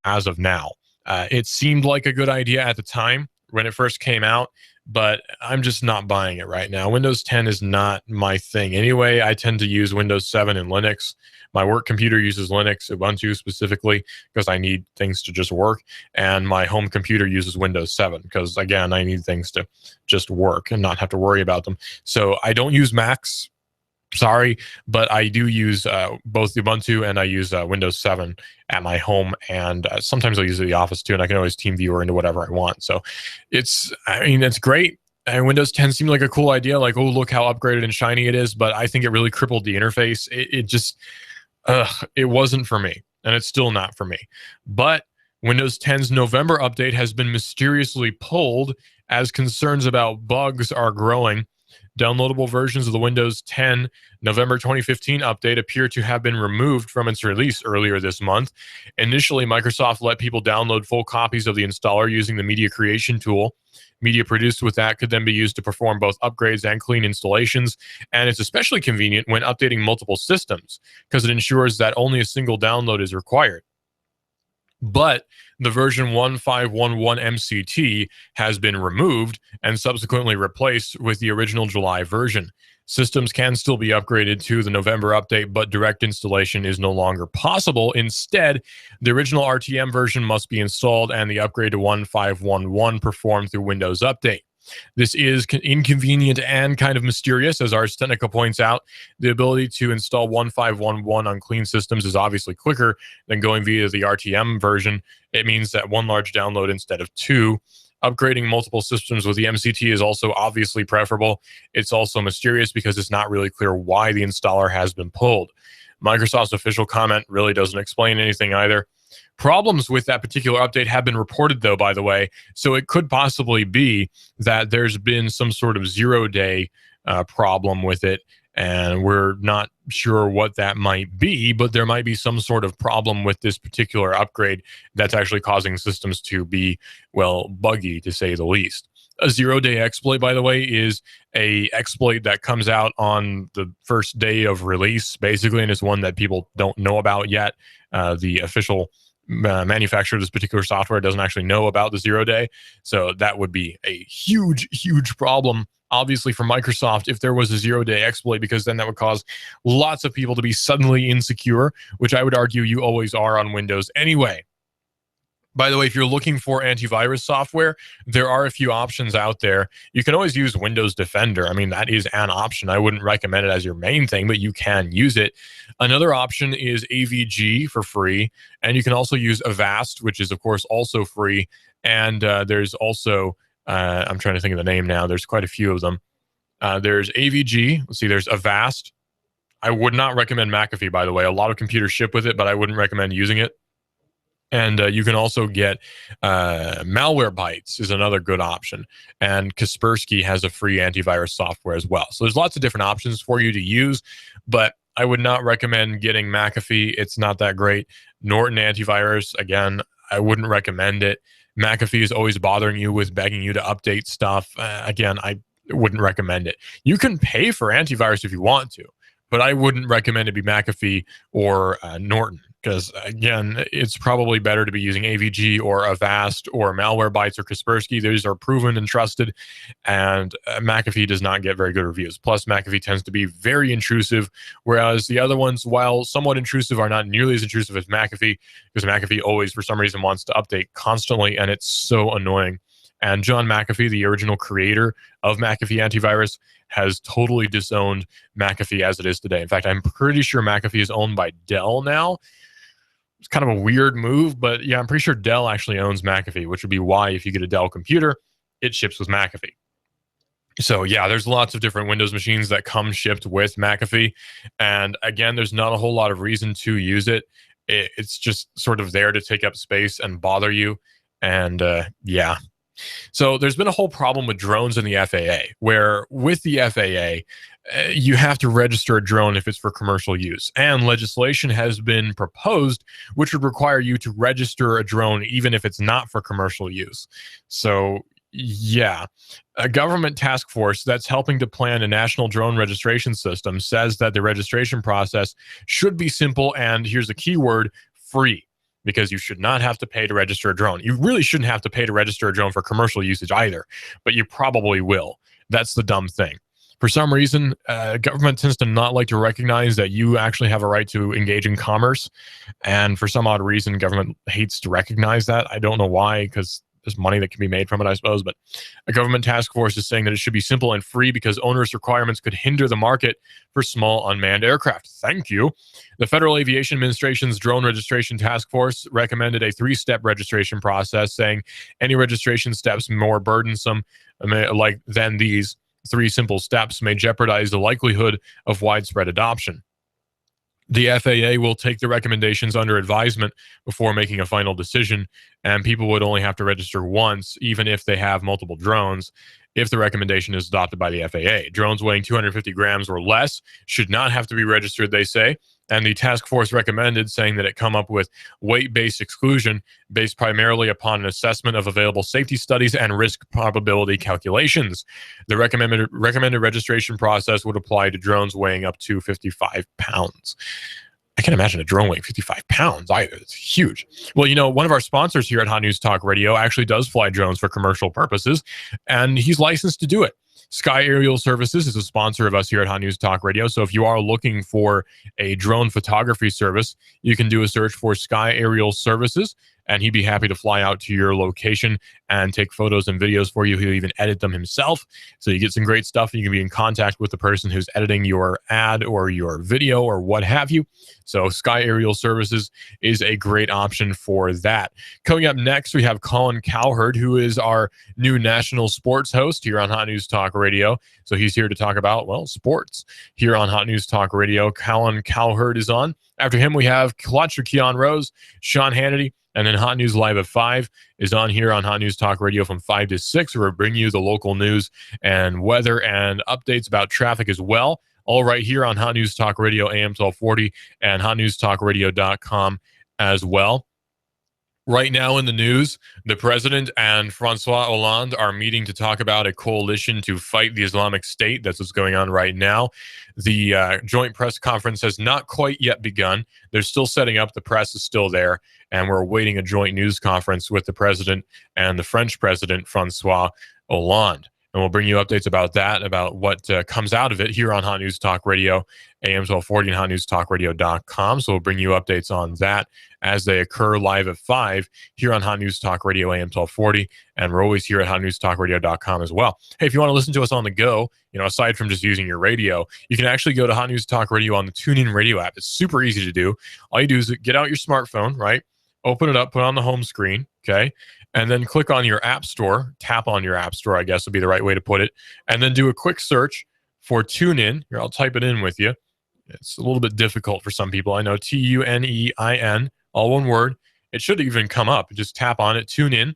as of now. It seemed like a good idea at the time when it first came out, but I'm just not buying it right now. Windows 10 is not my thing. Anyway, I tend to use Windows 7 and Linux. My work computer uses Linux, Ubuntu specifically, because I need things to just work. And my home computer uses Windows 7 because, again, I need things to just work and not have to worry about them. So I don't use Macs. Sorry, but I do use both Ubuntu and I use Windows 7 at my home, and sometimes I'll use it at the office too, and I can always TeamViewer into whatever I want. So it's great. And Windows 10 seemed like a cool idea, like, oh, look how upgraded and shiny it is, but I think it really crippled the interface. It wasn't for me, and it's still not for me. But Windows 10's November update has been mysteriously pulled as concerns about bugs are growing. Downloadable versions of the Windows 10 November 2015 update appear to have been removed from its release earlier this month. Initially, Microsoft let people download full copies of the installer using the media creation tool. Media produced with that could then be used to perform both upgrades and clean installations, and it's especially convenient when updating multiple systems because it ensures that only a single download is required. But the version 1511 MCT has been removed and subsequently replaced with the original July version. Systems can still be upgraded to the November update, but direct installation is no longer possible. Instead, the original RTM version must be installed and the upgrade to 1511 performed through Windows Update. This is inconvenient and kind of mysterious, as Ars Technica points out. The ability to install 1511 on clean systems is obviously quicker than going via the RTM version. It means that one large download instead of two. Upgrading multiple systems with the MCT is also obviously preferable. It's also mysterious because it's not really clear why the installer has been pulled. Microsoft's official comment really doesn't explain anything either. Problems with that particular update have been reported, though, by the way, so it could possibly be that there's been some sort of zero-day problem with it, and we're not sure what that might be, but there might be some sort of problem with this particular upgrade that's actually causing systems to be, well, buggy, to say the least. A zero-day exploit, by the way, is a exploit that comes out on the first day of release, basically, and it's one that people don't know about yet. The official manufacturer of this particular software doesn't actually know about the zero-day, so that would be a huge, huge problem, obviously, for Microsoft if there was a zero-day exploit, because then that would cause lots of people to be suddenly insecure, which I would argue you always are on Windows anyway. By the way, if you're looking for antivirus software, there are a few options out there. You can always use Windows Defender. I mean, that is an option. I wouldn't recommend it as your main thing, but you can use it. Another option is AVG for free, and you can also use Avast, which is, of course, also free. And there's also, I'm trying to think of the name now. There's quite a few of them. There's AVG. Let's see, there's Avast. I would not recommend McAfee, by the way. A lot of computers ship with it, but I wouldn't recommend using it. And you can also get Malwarebytes is another good option. And Kaspersky has a free antivirus software as well. So there's lots of different options for you to use, but I would not recommend getting McAfee. It's not that great. Norton Antivirus, again, I wouldn't recommend it. McAfee is always bothering you with begging you to update stuff. Again, I wouldn't recommend it. You can pay for antivirus if you want to, but I wouldn't recommend it be McAfee or Norton. because again, it's probably better to be using AVG or Avast or Malwarebytes or Kaspersky. Those are proven and trusted, and McAfee does not get very good reviews. Plus, McAfee tends to be very intrusive, whereas the other ones, while somewhat intrusive, are not nearly as intrusive as McAfee, because McAfee always, for some reason, wants to update constantly, and it's so annoying. And John McAfee, the original creator of McAfee Antivirus, has totally disowned McAfee as it is today. In fact, I'm pretty sure McAfee is owned by Dell now. It's kind of a weird move, but yeah, I'm pretty sure Dell actually owns McAfee, which would be why if you get a Dell computer, it ships with McAfee. So yeah, there's lots of different Windows machines that come shipped with McAfee. And again, there's not a whole lot of reason to use it. It's just sort of there to take up space and bother you. And yeah. So there's been a whole problem with drones in the FAA, where with the FAA, you have to register a drone if it's for commercial use. And legislation has been proposed which would require you to register a drone even if it's not for commercial use. So yeah, a government task force that's helping to plan a national drone registration system says that the registration process should be simple and, here's the key word, free. Because you should not have to pay to register a drone. You really shouldn't have to pay to register a drone for commercial usage either, but you probably will. That's the dumb thing. For some reason, government tends to not like to recognize that you actually have a right to engage in commerce. And for some odd reason, government hates to recognize that. I don't know why, because there's money that can be made from it, I suppose. But a government task force is saying that it should be simple and free because onerous requirements could hinder the market for small unmanned aircraft. Thank you. The Federal Aviation Administration's Drone Registration Task Force recommended a 3-step registration process, saying any registration steps more burdensome than these 3 simple steps may jeopardize the likelihood of widespread adoption. The FAA will take the recommendations under advisement before making a final decision, and people would only have to register once, even if they have multiple drones, if the recommendation is adopted by the FAA. Drones weighing 250 grams or less should not have to be registered, they say, and the task force recommended, saying that it come up with weight-based exclusion based primarily upon an assessment of available safety studies and risk probability calculations. The recommended registration process would apply to drones weighing up to 55 pounds. I can't imagine a drone weighing 55 pounds either. It's huge. Well, you know, one of our sponsors here at Hot News Talk Radio actually does fly drones for commercial purposes, and he's licensed to do it. Sky Aerial Services is a sponsor of us here at Hot News Talk Radio. So if you are looking for a drone photography service, you can do a search for Sky Aerial Services, and he'd be happy to fly out to your location and take photos and videos for you. He'll even edit them himself. So you get some great stuff. You can be in contact with the person who's editing your ad or your video or what have you. So Sky Aerial Services is a great option for that. Coming up next, we have Colin Cowherd, who is our new national sports host here on Hot News Talk Radio. So he's here to talk about, well, sports here on Hot News Talk Radio. Colin Cowherd is on. After him, we have Clutch or Keon Rose, Sean Hannity, and then Hot News Live at 5 is on here on Hot News Talk Radio from 5 to 6, where we bring you the local news and weather and updates about traffic as well. All right here on Hot News Talk Radio, AM 1240, and hotnewstalkradio.com as well. Right now in the news, the president and Francois Hollande are meeting to talk about a coalition to fight the Islamic State. That's what's going on right now. The joint press conference has not quite yet begun. They're still setting up. The press is still there, and we're awaiting a joint news conference with the president and the French president, Francois Hollande. And we'll bring you updates about that, about what comes out of it here on Hot News Talk Radio, AM 1240 and hotnewstalkradio.com. So we'll bring you updates on that as they occur live at 5 here on Hot News Talk Radio, AM 1240. And we're always here at hotnewstalkradio.com as well. Hey, if you want to listen to us on the go, you know, aside from just using your radio, you can actually go to Hot News Talk Radio on the TuneIn Radio app. It's super easy to do. All you do is get out your smartphone, right? Open it up, put it on the home screen, okay? And then click on your app store, tap on your app store, I guess would be the right way to put it, and then do a quick search for TuneIn. Here, I'll type it in with you. It's a little bit difficult for some people. I know, TuneIn, all one word. It should even come up. Just tap on it, TuneIn,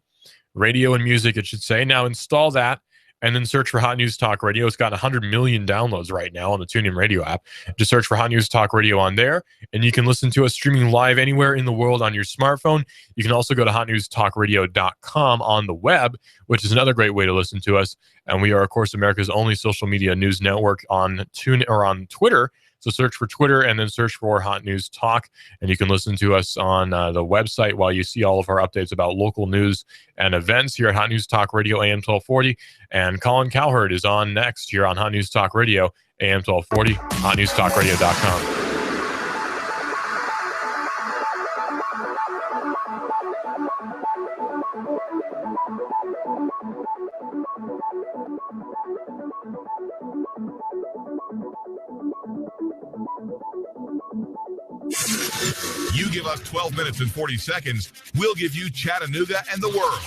radio and music, it should say. Now install that, and then search for Hot News Talk Radio. It's got 100 million downloads right now on the TuneIn Radio app. Just search for Hot News Talk Radio on there, and you can listen to us streaming live anywhere in the world on your smartphone. You can also go to hotnewstalkradio.com on the web, which is another great way to listen to us. And we are, of course, America's only social media news network on Twitter. So search for Twitter and then search for Hot News Talk. And you can listen to us on the website while you see all of our updates about local news and events here at Hot News Talk Radio AM 1240. And Colin Cowherd is on next here on Hot News Talk Radio AM 1240, hotnewstalkradio.com. You give us 12 minutes and 40 seconds, we'll give you Chattanooga and the world.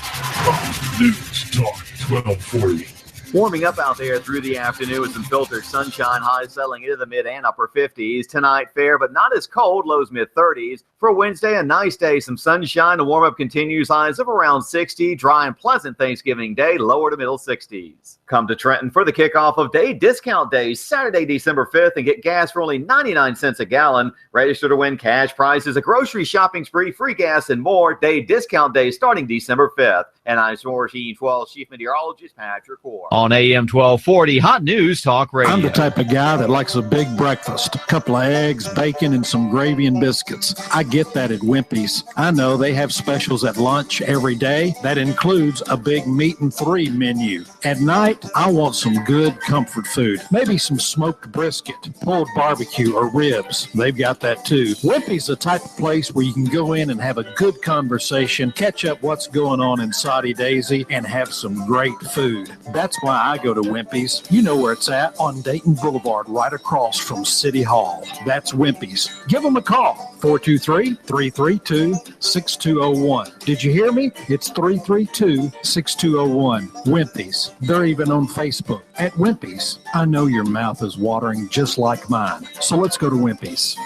News Talk 1240. Warming up out there through the afternoon with some filtered sunshine, highs settling into the mid and upper 50s. Tonight, fair, but not as cold, lows mid-30s. For Wednesday, a nice day, some sunshine. The warm-up continues, highs of around 60. Dry and pleasant Thanksgiving Day, lower to middle 60s. Come to Trenton for the kickoff of Day Discount Day, Saturday, December 5th, and get gas for only 99 cents a gallon. Register to win cash prizes, a grocery shopping spree, free gas, and more. Day Discount Day starting December 5th. And I'm Team 12 Chief Meteorologist Patrick Orr. On AM 1240, Hot News Talk Radio. I'm the type of guy that likes a big breakfast, a couple of eggs, bacon, and some gravy and biscuits. I get that at Wimpy's. I know they have specials at lunch every day. That includes a big meat and three menu. At night, I want some good comfort food. Maybe some smoked brisket, pulled barbecue, or ribs. They've got that too. Wimpy's the type of place where you can go in and have a good conversation, catch up what's going on in Saudi Daisy, and have some great food. That's why I go to Wimpy's. You know where it's at, on Dayton Boulevard, right across from City Hall. That's Wimpy's. Give them a call, 423-332-6201. Did you hear me? It's 332-6201. Wimpy's. They're even on Facebook at Wimpy's. I know your mouth is watering just like mine, so let's go to Wimpy's.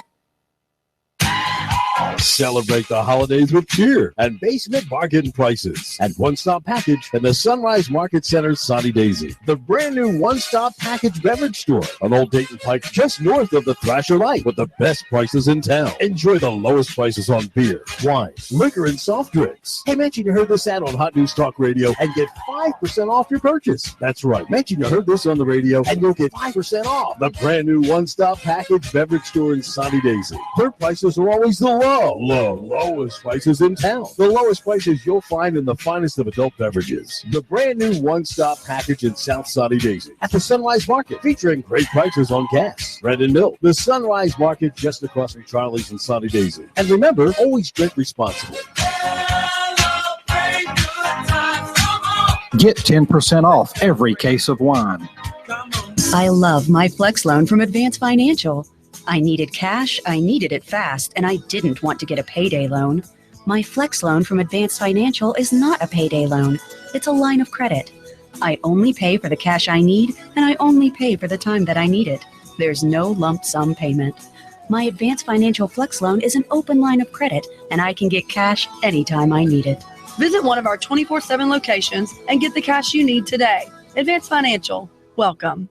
Celebrate the holidays with cheer and basement bargain prices at One Stop Package in the Sunrise Market Center, Sunny Daisy. The brand new One Stop Package beverage store on Old Dayton Pike, just north of the Thrasher Light, with the best prices in town. Enjoy the lowest prices on beer, wine, liquor, and soft drinks. Hey, mention you heard this ad on Hot News Talk Radio and get 5% off your purchase. That's right. Mention you heard this on the radio and you'll get 5% off. The brand new One Stop Package beverage store in Sunny Daisy. Their prices are always the lowest prices in town. The lowest prices you'll find in the finest of adult beverages. The brand new One Stop Package in South Sunny Daisy at the Sunrise Market, featuring great prices on gas, bread, and milk. The Sunrise Market just across from Charlie's in Sunny Daisy. And remember, always drink responsibly. Get 10% off every case of wine. I love my Flex loan from Advance Financial. I needed cash, I needed it fast, and I didn't want to get a payday loan. My Flex loan from Advance Financial is not a payday loan. It's a line of credit. I only pay for the cash I need, and I only pay for the time that I need it. There's no lump sum payment. My Advance Financial Flex loan is an open line of credit, and I can get cash anytime I need it. Visit one of our 24/7 locations and get the cash you need today. Advance Financial. Welcome.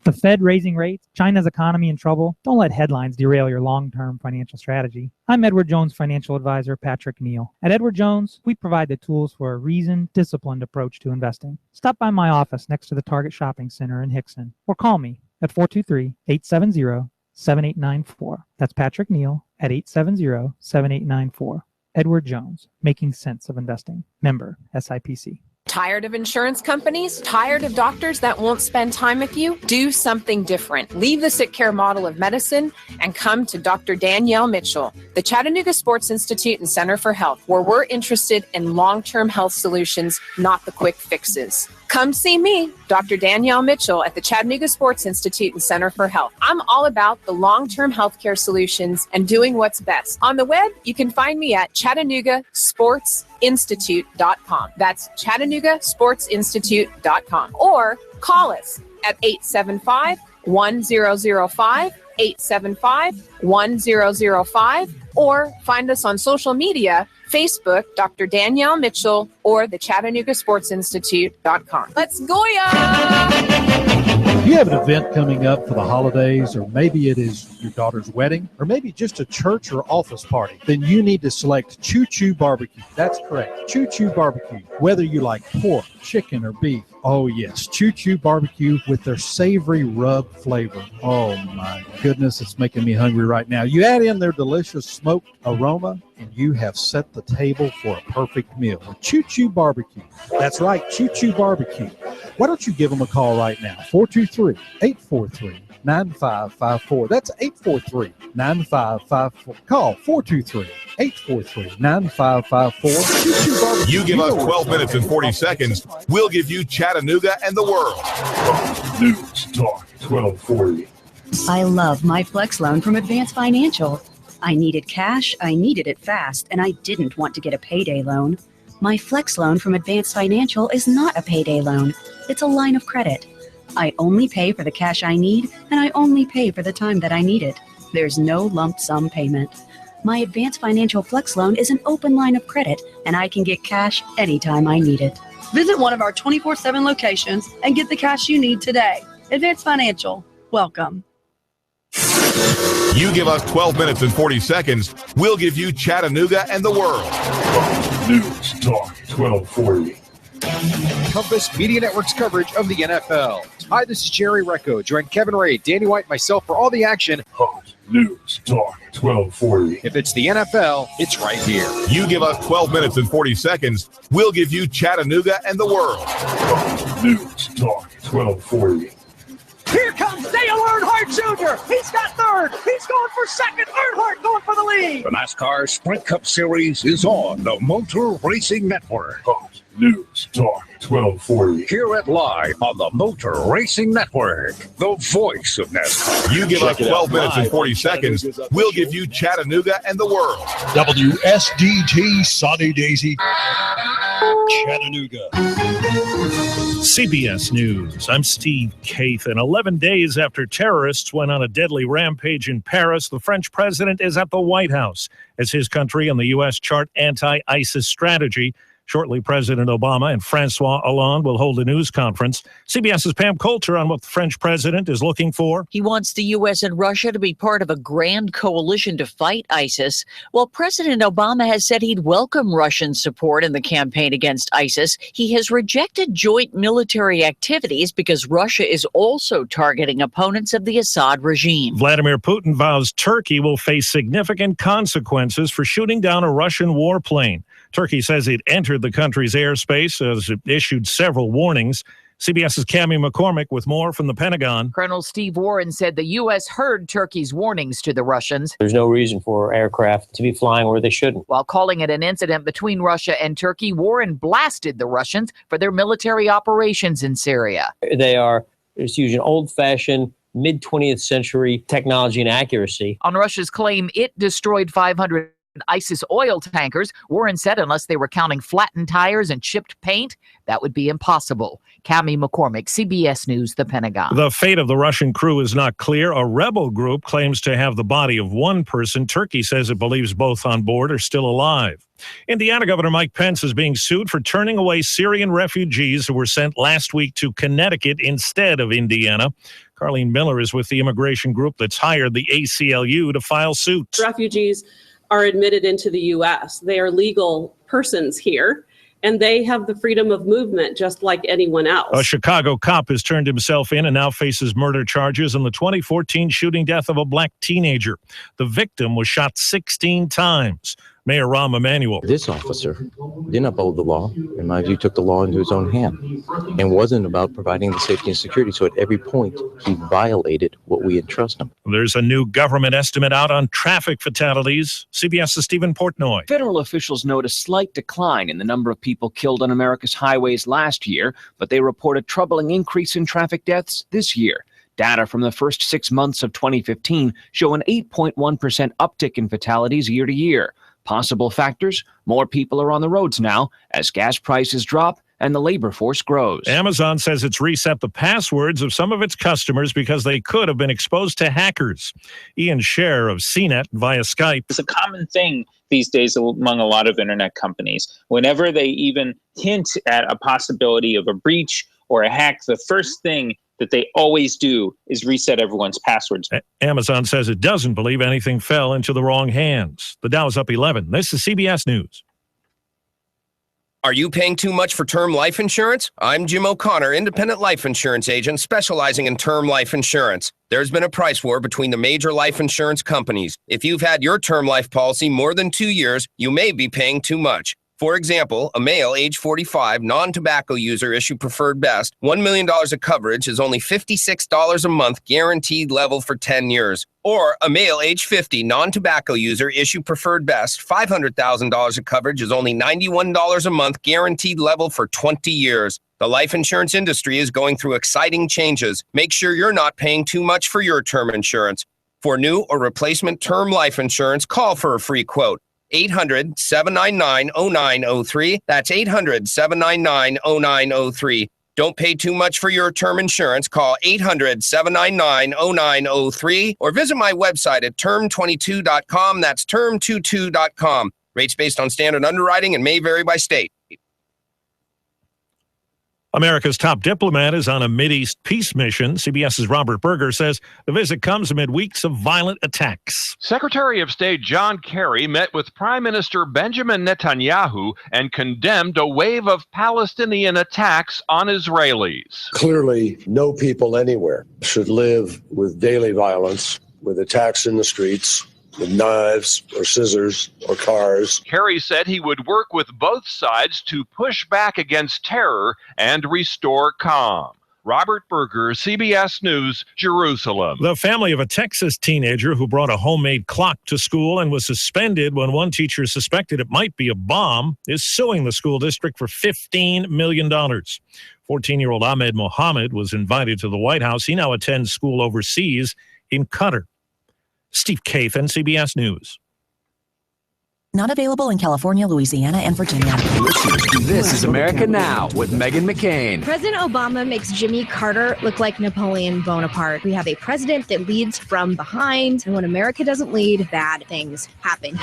The Fed raising rates, China's economy in trouble. Don't let headlines derail your long-term financial strategy. I'm Edward Jones financial advisor Patrick Neal. At Edward Jones, we provide the tools for a reasoned, disciplined approach to investing. Stop by my office next to the Target Shopping Center in Hickson, or call me at 423-870-7894. That's Patrick Neal at 870-7894. Edward Jones, making sense of investing. Member SIPC. Tired of insurance companies? Tired of doctors that won't spend time with you? Do something different. Leave the sick care model of medicine and come to Dr. Danielle Mitchell, the Chattanooga Sports Institute and Center for Health, where we're interested in long-term health solutions, not the quick fixes. Come see me, Dr. Danielle Mitchell, at the Chattanooga Sports Institute and Center for Health. I'm all about the long-term healthcare solutions and doing what's best. On the web, you can find me at ChattanoogaSportsInstitute.com. That's ChattanoogaSportsInstitute.com. Or call us at 875-1005, 875-1005, or find us on social media, Facebook, Dr. Danielle Mitchell, or the ChattanoogaSportsInstitute.com. Let's Goya! You have an event coming up for the holidays, or maybe it is your daughter's wedding, or maybe just a church or office party, then you need to select Choo Choo Barbecue. That's correct, Choo Choo Barbecue. Whether you like pork, chicken, or beef, oh yes, Choo Choo Barbecue with their savory rub flavor. Oh my goodness, it's making me hungry right now. You add in their delicious smoked aroma, and you have set the table for a perfect meal with Choo Choo Barbecue. That's right, Choo Choo Barbecue. Why don't you give them a call right now? 423-843-9554. That's 843-9554. Call 423-843-9554. You give us 12 minutes and 40 seconds, we'll give you Chattanooga and the world. News Talk 1240. I love my Flex loan from Advance Financial. I needed cash, I needed it fast, and I didn't want to get a payday loan. My Flex loan from Advance Financial is not a payday loan. It's a line of credit. I only pay for the cash I need, and I only pay for the time that I need it. There's no lump sum payment. My Advance Financial Flex loan is an open line of credit, and I can get cash anytime I need it. Visit one of our 24/7 locations and get the cash you need today. Advance Financial. Welcome. You give us 12 minutes and 40 seconds, we'll give you Chattanooga and the world. News Talk 1240. Compass Media Network's coverage of the NFL. Hi, this is Jerry Recco. Join Kevin Ray, Danny White, and myself for all the action. News Talk 1240. If it's the NFL, it's right here. You give us 12 minutes and 40 seconds, we'll give you Chattanooga and the world. News Talk 1240. Here comes Dale Earnhardt Jr. He's got third. He's going for second. Earnhardt going for the lead. The NASCAR Sprint Cup Series is on the Motor Racing Network. News Talk 1240. Hear it live on the Motor Racing Network, the voice of NASCAR. You give us 12 minutes and 40 seconds, we'll give you Chattanooga and the world. WSDT Sunny Daisy, Chattanooga. CBS News. I'm Steve Kathan. 11 days after terrorists went on a deadly rampage in Paris, the French president is at the White House as his country and the U.S. chart anti-ISIS strategy. Shortly, President Obama and Francois Hollande will hold a news conference. CBS's Pam Coulter on what the French president is looking for. He wants the U.S. and Russia to be part of a grand coalition to fight ISIS, while President Obama has said he'd welcome Russian support in the campaign against ISIS. He has rejected joint military activities because Russia is also targeting opponents of the Assad regime. Vladimir Putin vows Turkey will face significant consequences for shooting down a Russian warplane. Turkey says it entered the country's airspace as it issued several warnings. CBS's Cammie McCormick with more from the Pentagon. Colonel Steve Warren said the U.S. heard Turkey's warnings to the Russians. There's no reason for aircraft to be flying where they shouldn't. While calling it an incident between Russia and Turkey, Warren blasted the Russians for their military operations in Syria. They are just using old-fashioned mid-20th century technology and accuracy. On Russia's claim it destroyed 500 ISIS oil tankers, Warren said unless they were counting flattened tires and chipped paint, that would be impossible. Cammie McCormick, CBS News, the Pentagon. The fate of the Russian crew is not clear. A rebel group claims to have the body of one person. Turkey says it believes both on board are still alive. Indiana Governor Mike Pence is being sued for turning away Syrian refugees who were sent last week to Connecticut instead of Indiana. Carlene Miller is with the immigration group that's hired the ACLU to file suit. Refugees are admitted into the U.S. They are legal persons here, and they have the freedom of movement just like anyone else. A Chicago cop has turned himself in and now faces murder charges in the 2014 shooting death of a black teenager. The victim was shot 16 times. Mayor Rahm Emanuel. This officer didn't uphold the law. In my view, took the law into his own hand and wasn't about providing the safety and security. So at every point, he violated what we entrust him. There's a new government estimate out on traffic fatalities. CBS's Stephen Portnoy. Federal officials note a slight decline in the number of people killed on America's highways last year, but they report a troubling increase in traffic deaths this year. Data from the first 6 months of 2015 show an 8.1% uptick in fatalities year to year. Possible factors: more people are on the roads now as gas prices drop and the labor force grows. Amazon says it's reset the passwords of some of its customers because they could have been exposed to hackers. Ian Scher of CNET via Skype. It's a common thing these days among a lot of internet companies. Whenever they even hint at a possibility of a breach or a hack, the first thing that they always do is reset everyone's passwords. Amazon says it doesn't believe anything fell into the wrong hands. The Dow is up 11. This is CBS News. Are you paying too much for term life insurance? I'm Jim O'Connor, independent life insurance agent specializing in term life insurance. There's been a price war between the major life insurance companies. If you've had your term life policy more than 2 years, you may be paying too much. For example, a male age 45, non-tobacco user issue preferred best, $1 million of coverage is only $56 a month guaranteed level for 10 years. Or a male age 50, non-tobacco user issue preferred best, $500,000 of coverage is only $91 a month guaranteed level for 20 years. The life insurance industry is going through exciting changes. Make sure you're not paying too much for your term insurance. For new or replacement term life insurance, call for a free quote. 800-799-0903. That's 800-799-0903. Don't pay too much for your term insurance. Call 800-799-0903 or visit my website at term22.com. That's term22.com. Rates based on standard underwriting and may vary by state. America's top diplomat is on a Mideast peace mission. CBS's Robert Berger says the visit comes amid weeks of violent attacks. Secretary of State John Kerry met with Prime Minister Benjamin Netanyahu and condemned a wave of Palestinian attacks on Israelis. Clearly, no people anywhere should live with daily violence, with attacks in the streets, with knives or scissors or cars. Kerry said he would work with both sides to push back against terror and restore calm. Robert Berger, CBS News, Jerusalem. The family of a Texas teenager who brought a homemade clock to school and was suspended when one teacher suspected it might be a bomb is suing the school district for $15 million. 14-year-old Ahmed Mohammed was invited to the White House. He now attends school overseas in Qatar. Steve Kathan, CBS News. Not available in California, Louisiana, and Virginia. This is America Now with Meghan McCain. President Obama makes Jimmy Carter look like Napoleon Bonaparte. We have a president that leads from behind, and when America doesn't lead, bad things happen.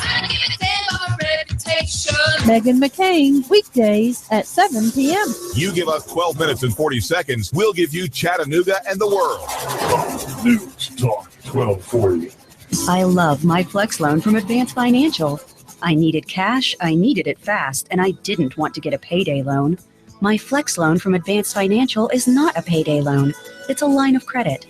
Meghan McCain, weekdays at 7 p.m. You give us 12 minutes and 40 seconds, we'll give you Chattanooga and the world. Fox News Talk 1240. I love my Flex loan from Advance Financial. I needed cash, I needed it fast, and I didn't want to get a payday loan. My Flex loan from Advance Financial is not a payday loan. It's a line of credit.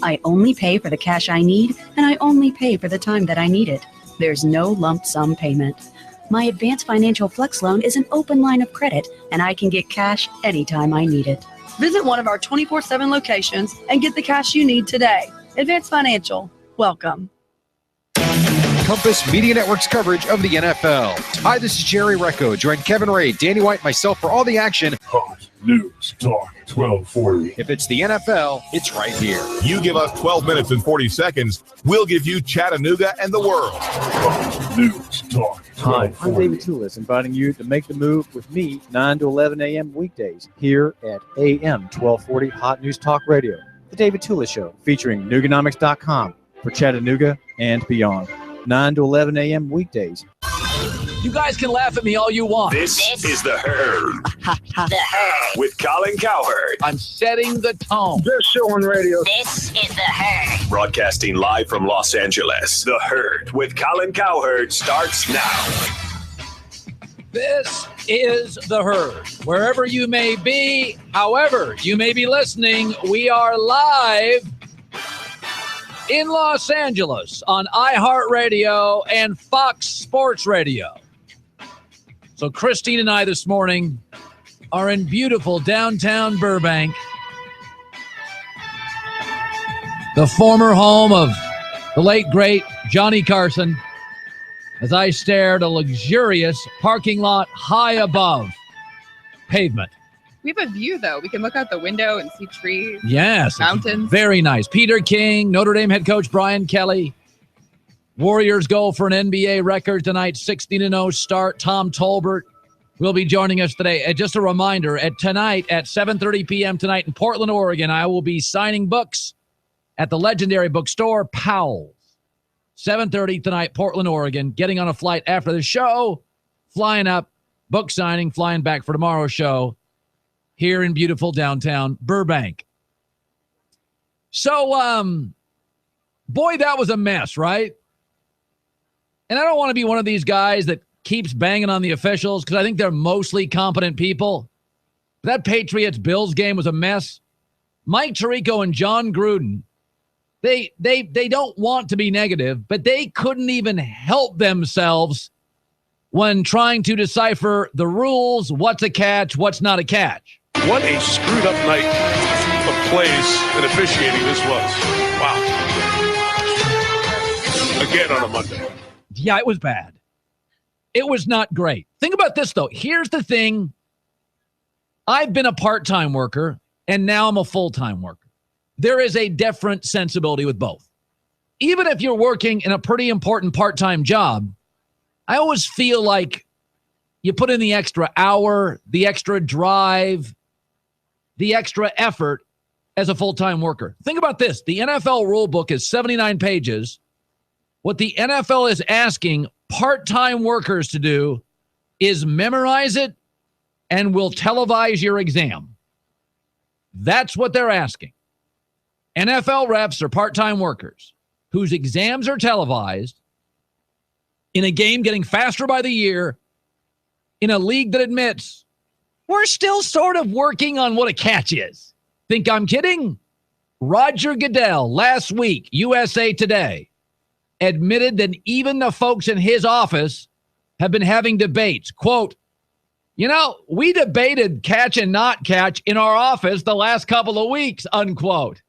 I only pay for the cash I need, and I only pay for the time that I need it. There's no lump sum payment. My Advance Financial Flex loan is an open line of credit, and I can get cash anytime I need it. Visit one of our 24/7 locations and get the cash you need today. Advance Financial. Welcome. Compass Media Network's coverage of the NFL. Hi, this is Jerry Recco. Join Kevin Ray, Danny White, myself for all the action. Hot News Talk 1240. If it's the NFL, it's right here. You give us 12 minutes and 40 seconds, we'll give you Chattanooga and the world. Hot News Talk 1240. Hi, I'm David Tulis, inviting you to make the move with me 9 to 11 a.m. weekdays here at AM 1240 Hot News Talk Radio. The David Tulis Show, featuring Nooganomics.com for Chattanooga and beyond. 9 to 11 a.m. weekdays. You guys can laugh at me all you want. This is The Herd. The Herd. With Colin Cowherd. I'm setting the tone. Best show on radio. This is The Herd. Broadcasting live from Los Angeles. The Herd with Colin Cowherd starts now. This is The Herd. Wherever you may be, however you may be listening, we are live in Los Angeles on iHeartRadio and Fox Sports Radio. So Christine and I this morning are in beautiful downtown Burbank, the former home of the late, great Johnny Carson, as I stare at a luxurious parking lot high above pavement. We have a view, though. We can look out the window and see trees. Yes. Mountains. Very nice. Peter King, Notre Dame head coach Brian Kelly. Warriors go for an NBA record tonight, 16-0 start. Tom Tolbert will be joining us today. And just a reminder, tonight at 7:30 p.m. tonight in Portland, Oregon, I will be signing books at the legendary bookstore Powell's. 7:30 tonight, Portland, Oregon. Getting on a flight after the show, flying up, book signing, flying back for tomorrow's show here in beautiful downtown Burbank. So, boy, that was a mess, right? And I don't want to be one of these guys that keeps banging on the officials because I think they're mostly competent people. That Patriots-Bills game was a mess. Mike Tirico and John Gruden, they don't want to be negative, but they couldn't even help themselves when trying to decipher the rules, what's a catch, what's not a catch. What a screwed up night of plays and officiating this was. Wow. Again on a Monday. Yeah, it was bad. It was not great. Think about this, though. Here's the thing. I've been a part-time worker, and now I'm a full-time worker. There is a different sensibility with both. Even if you're working in a pretty important part-time job, I always feel like you put in the extra hour, the extra drive, the extra effort as a full-time worker. Think about this. The NFL rule book is 79 pages. What the NFL is asking part-time workers to do is memorize it and will televise your exam. That's what they're asking. NFL refs are part-time workers whose exams are televised in a game getting faster by the year in a league that admits we're still sort of working on what a catch is. Think I'm kidding? Roger Goodell last week, USA Today, admitted that even the folks in his office have been having debates. Quote, we debated catch and not catch in our office the last couple of weeks, unquote.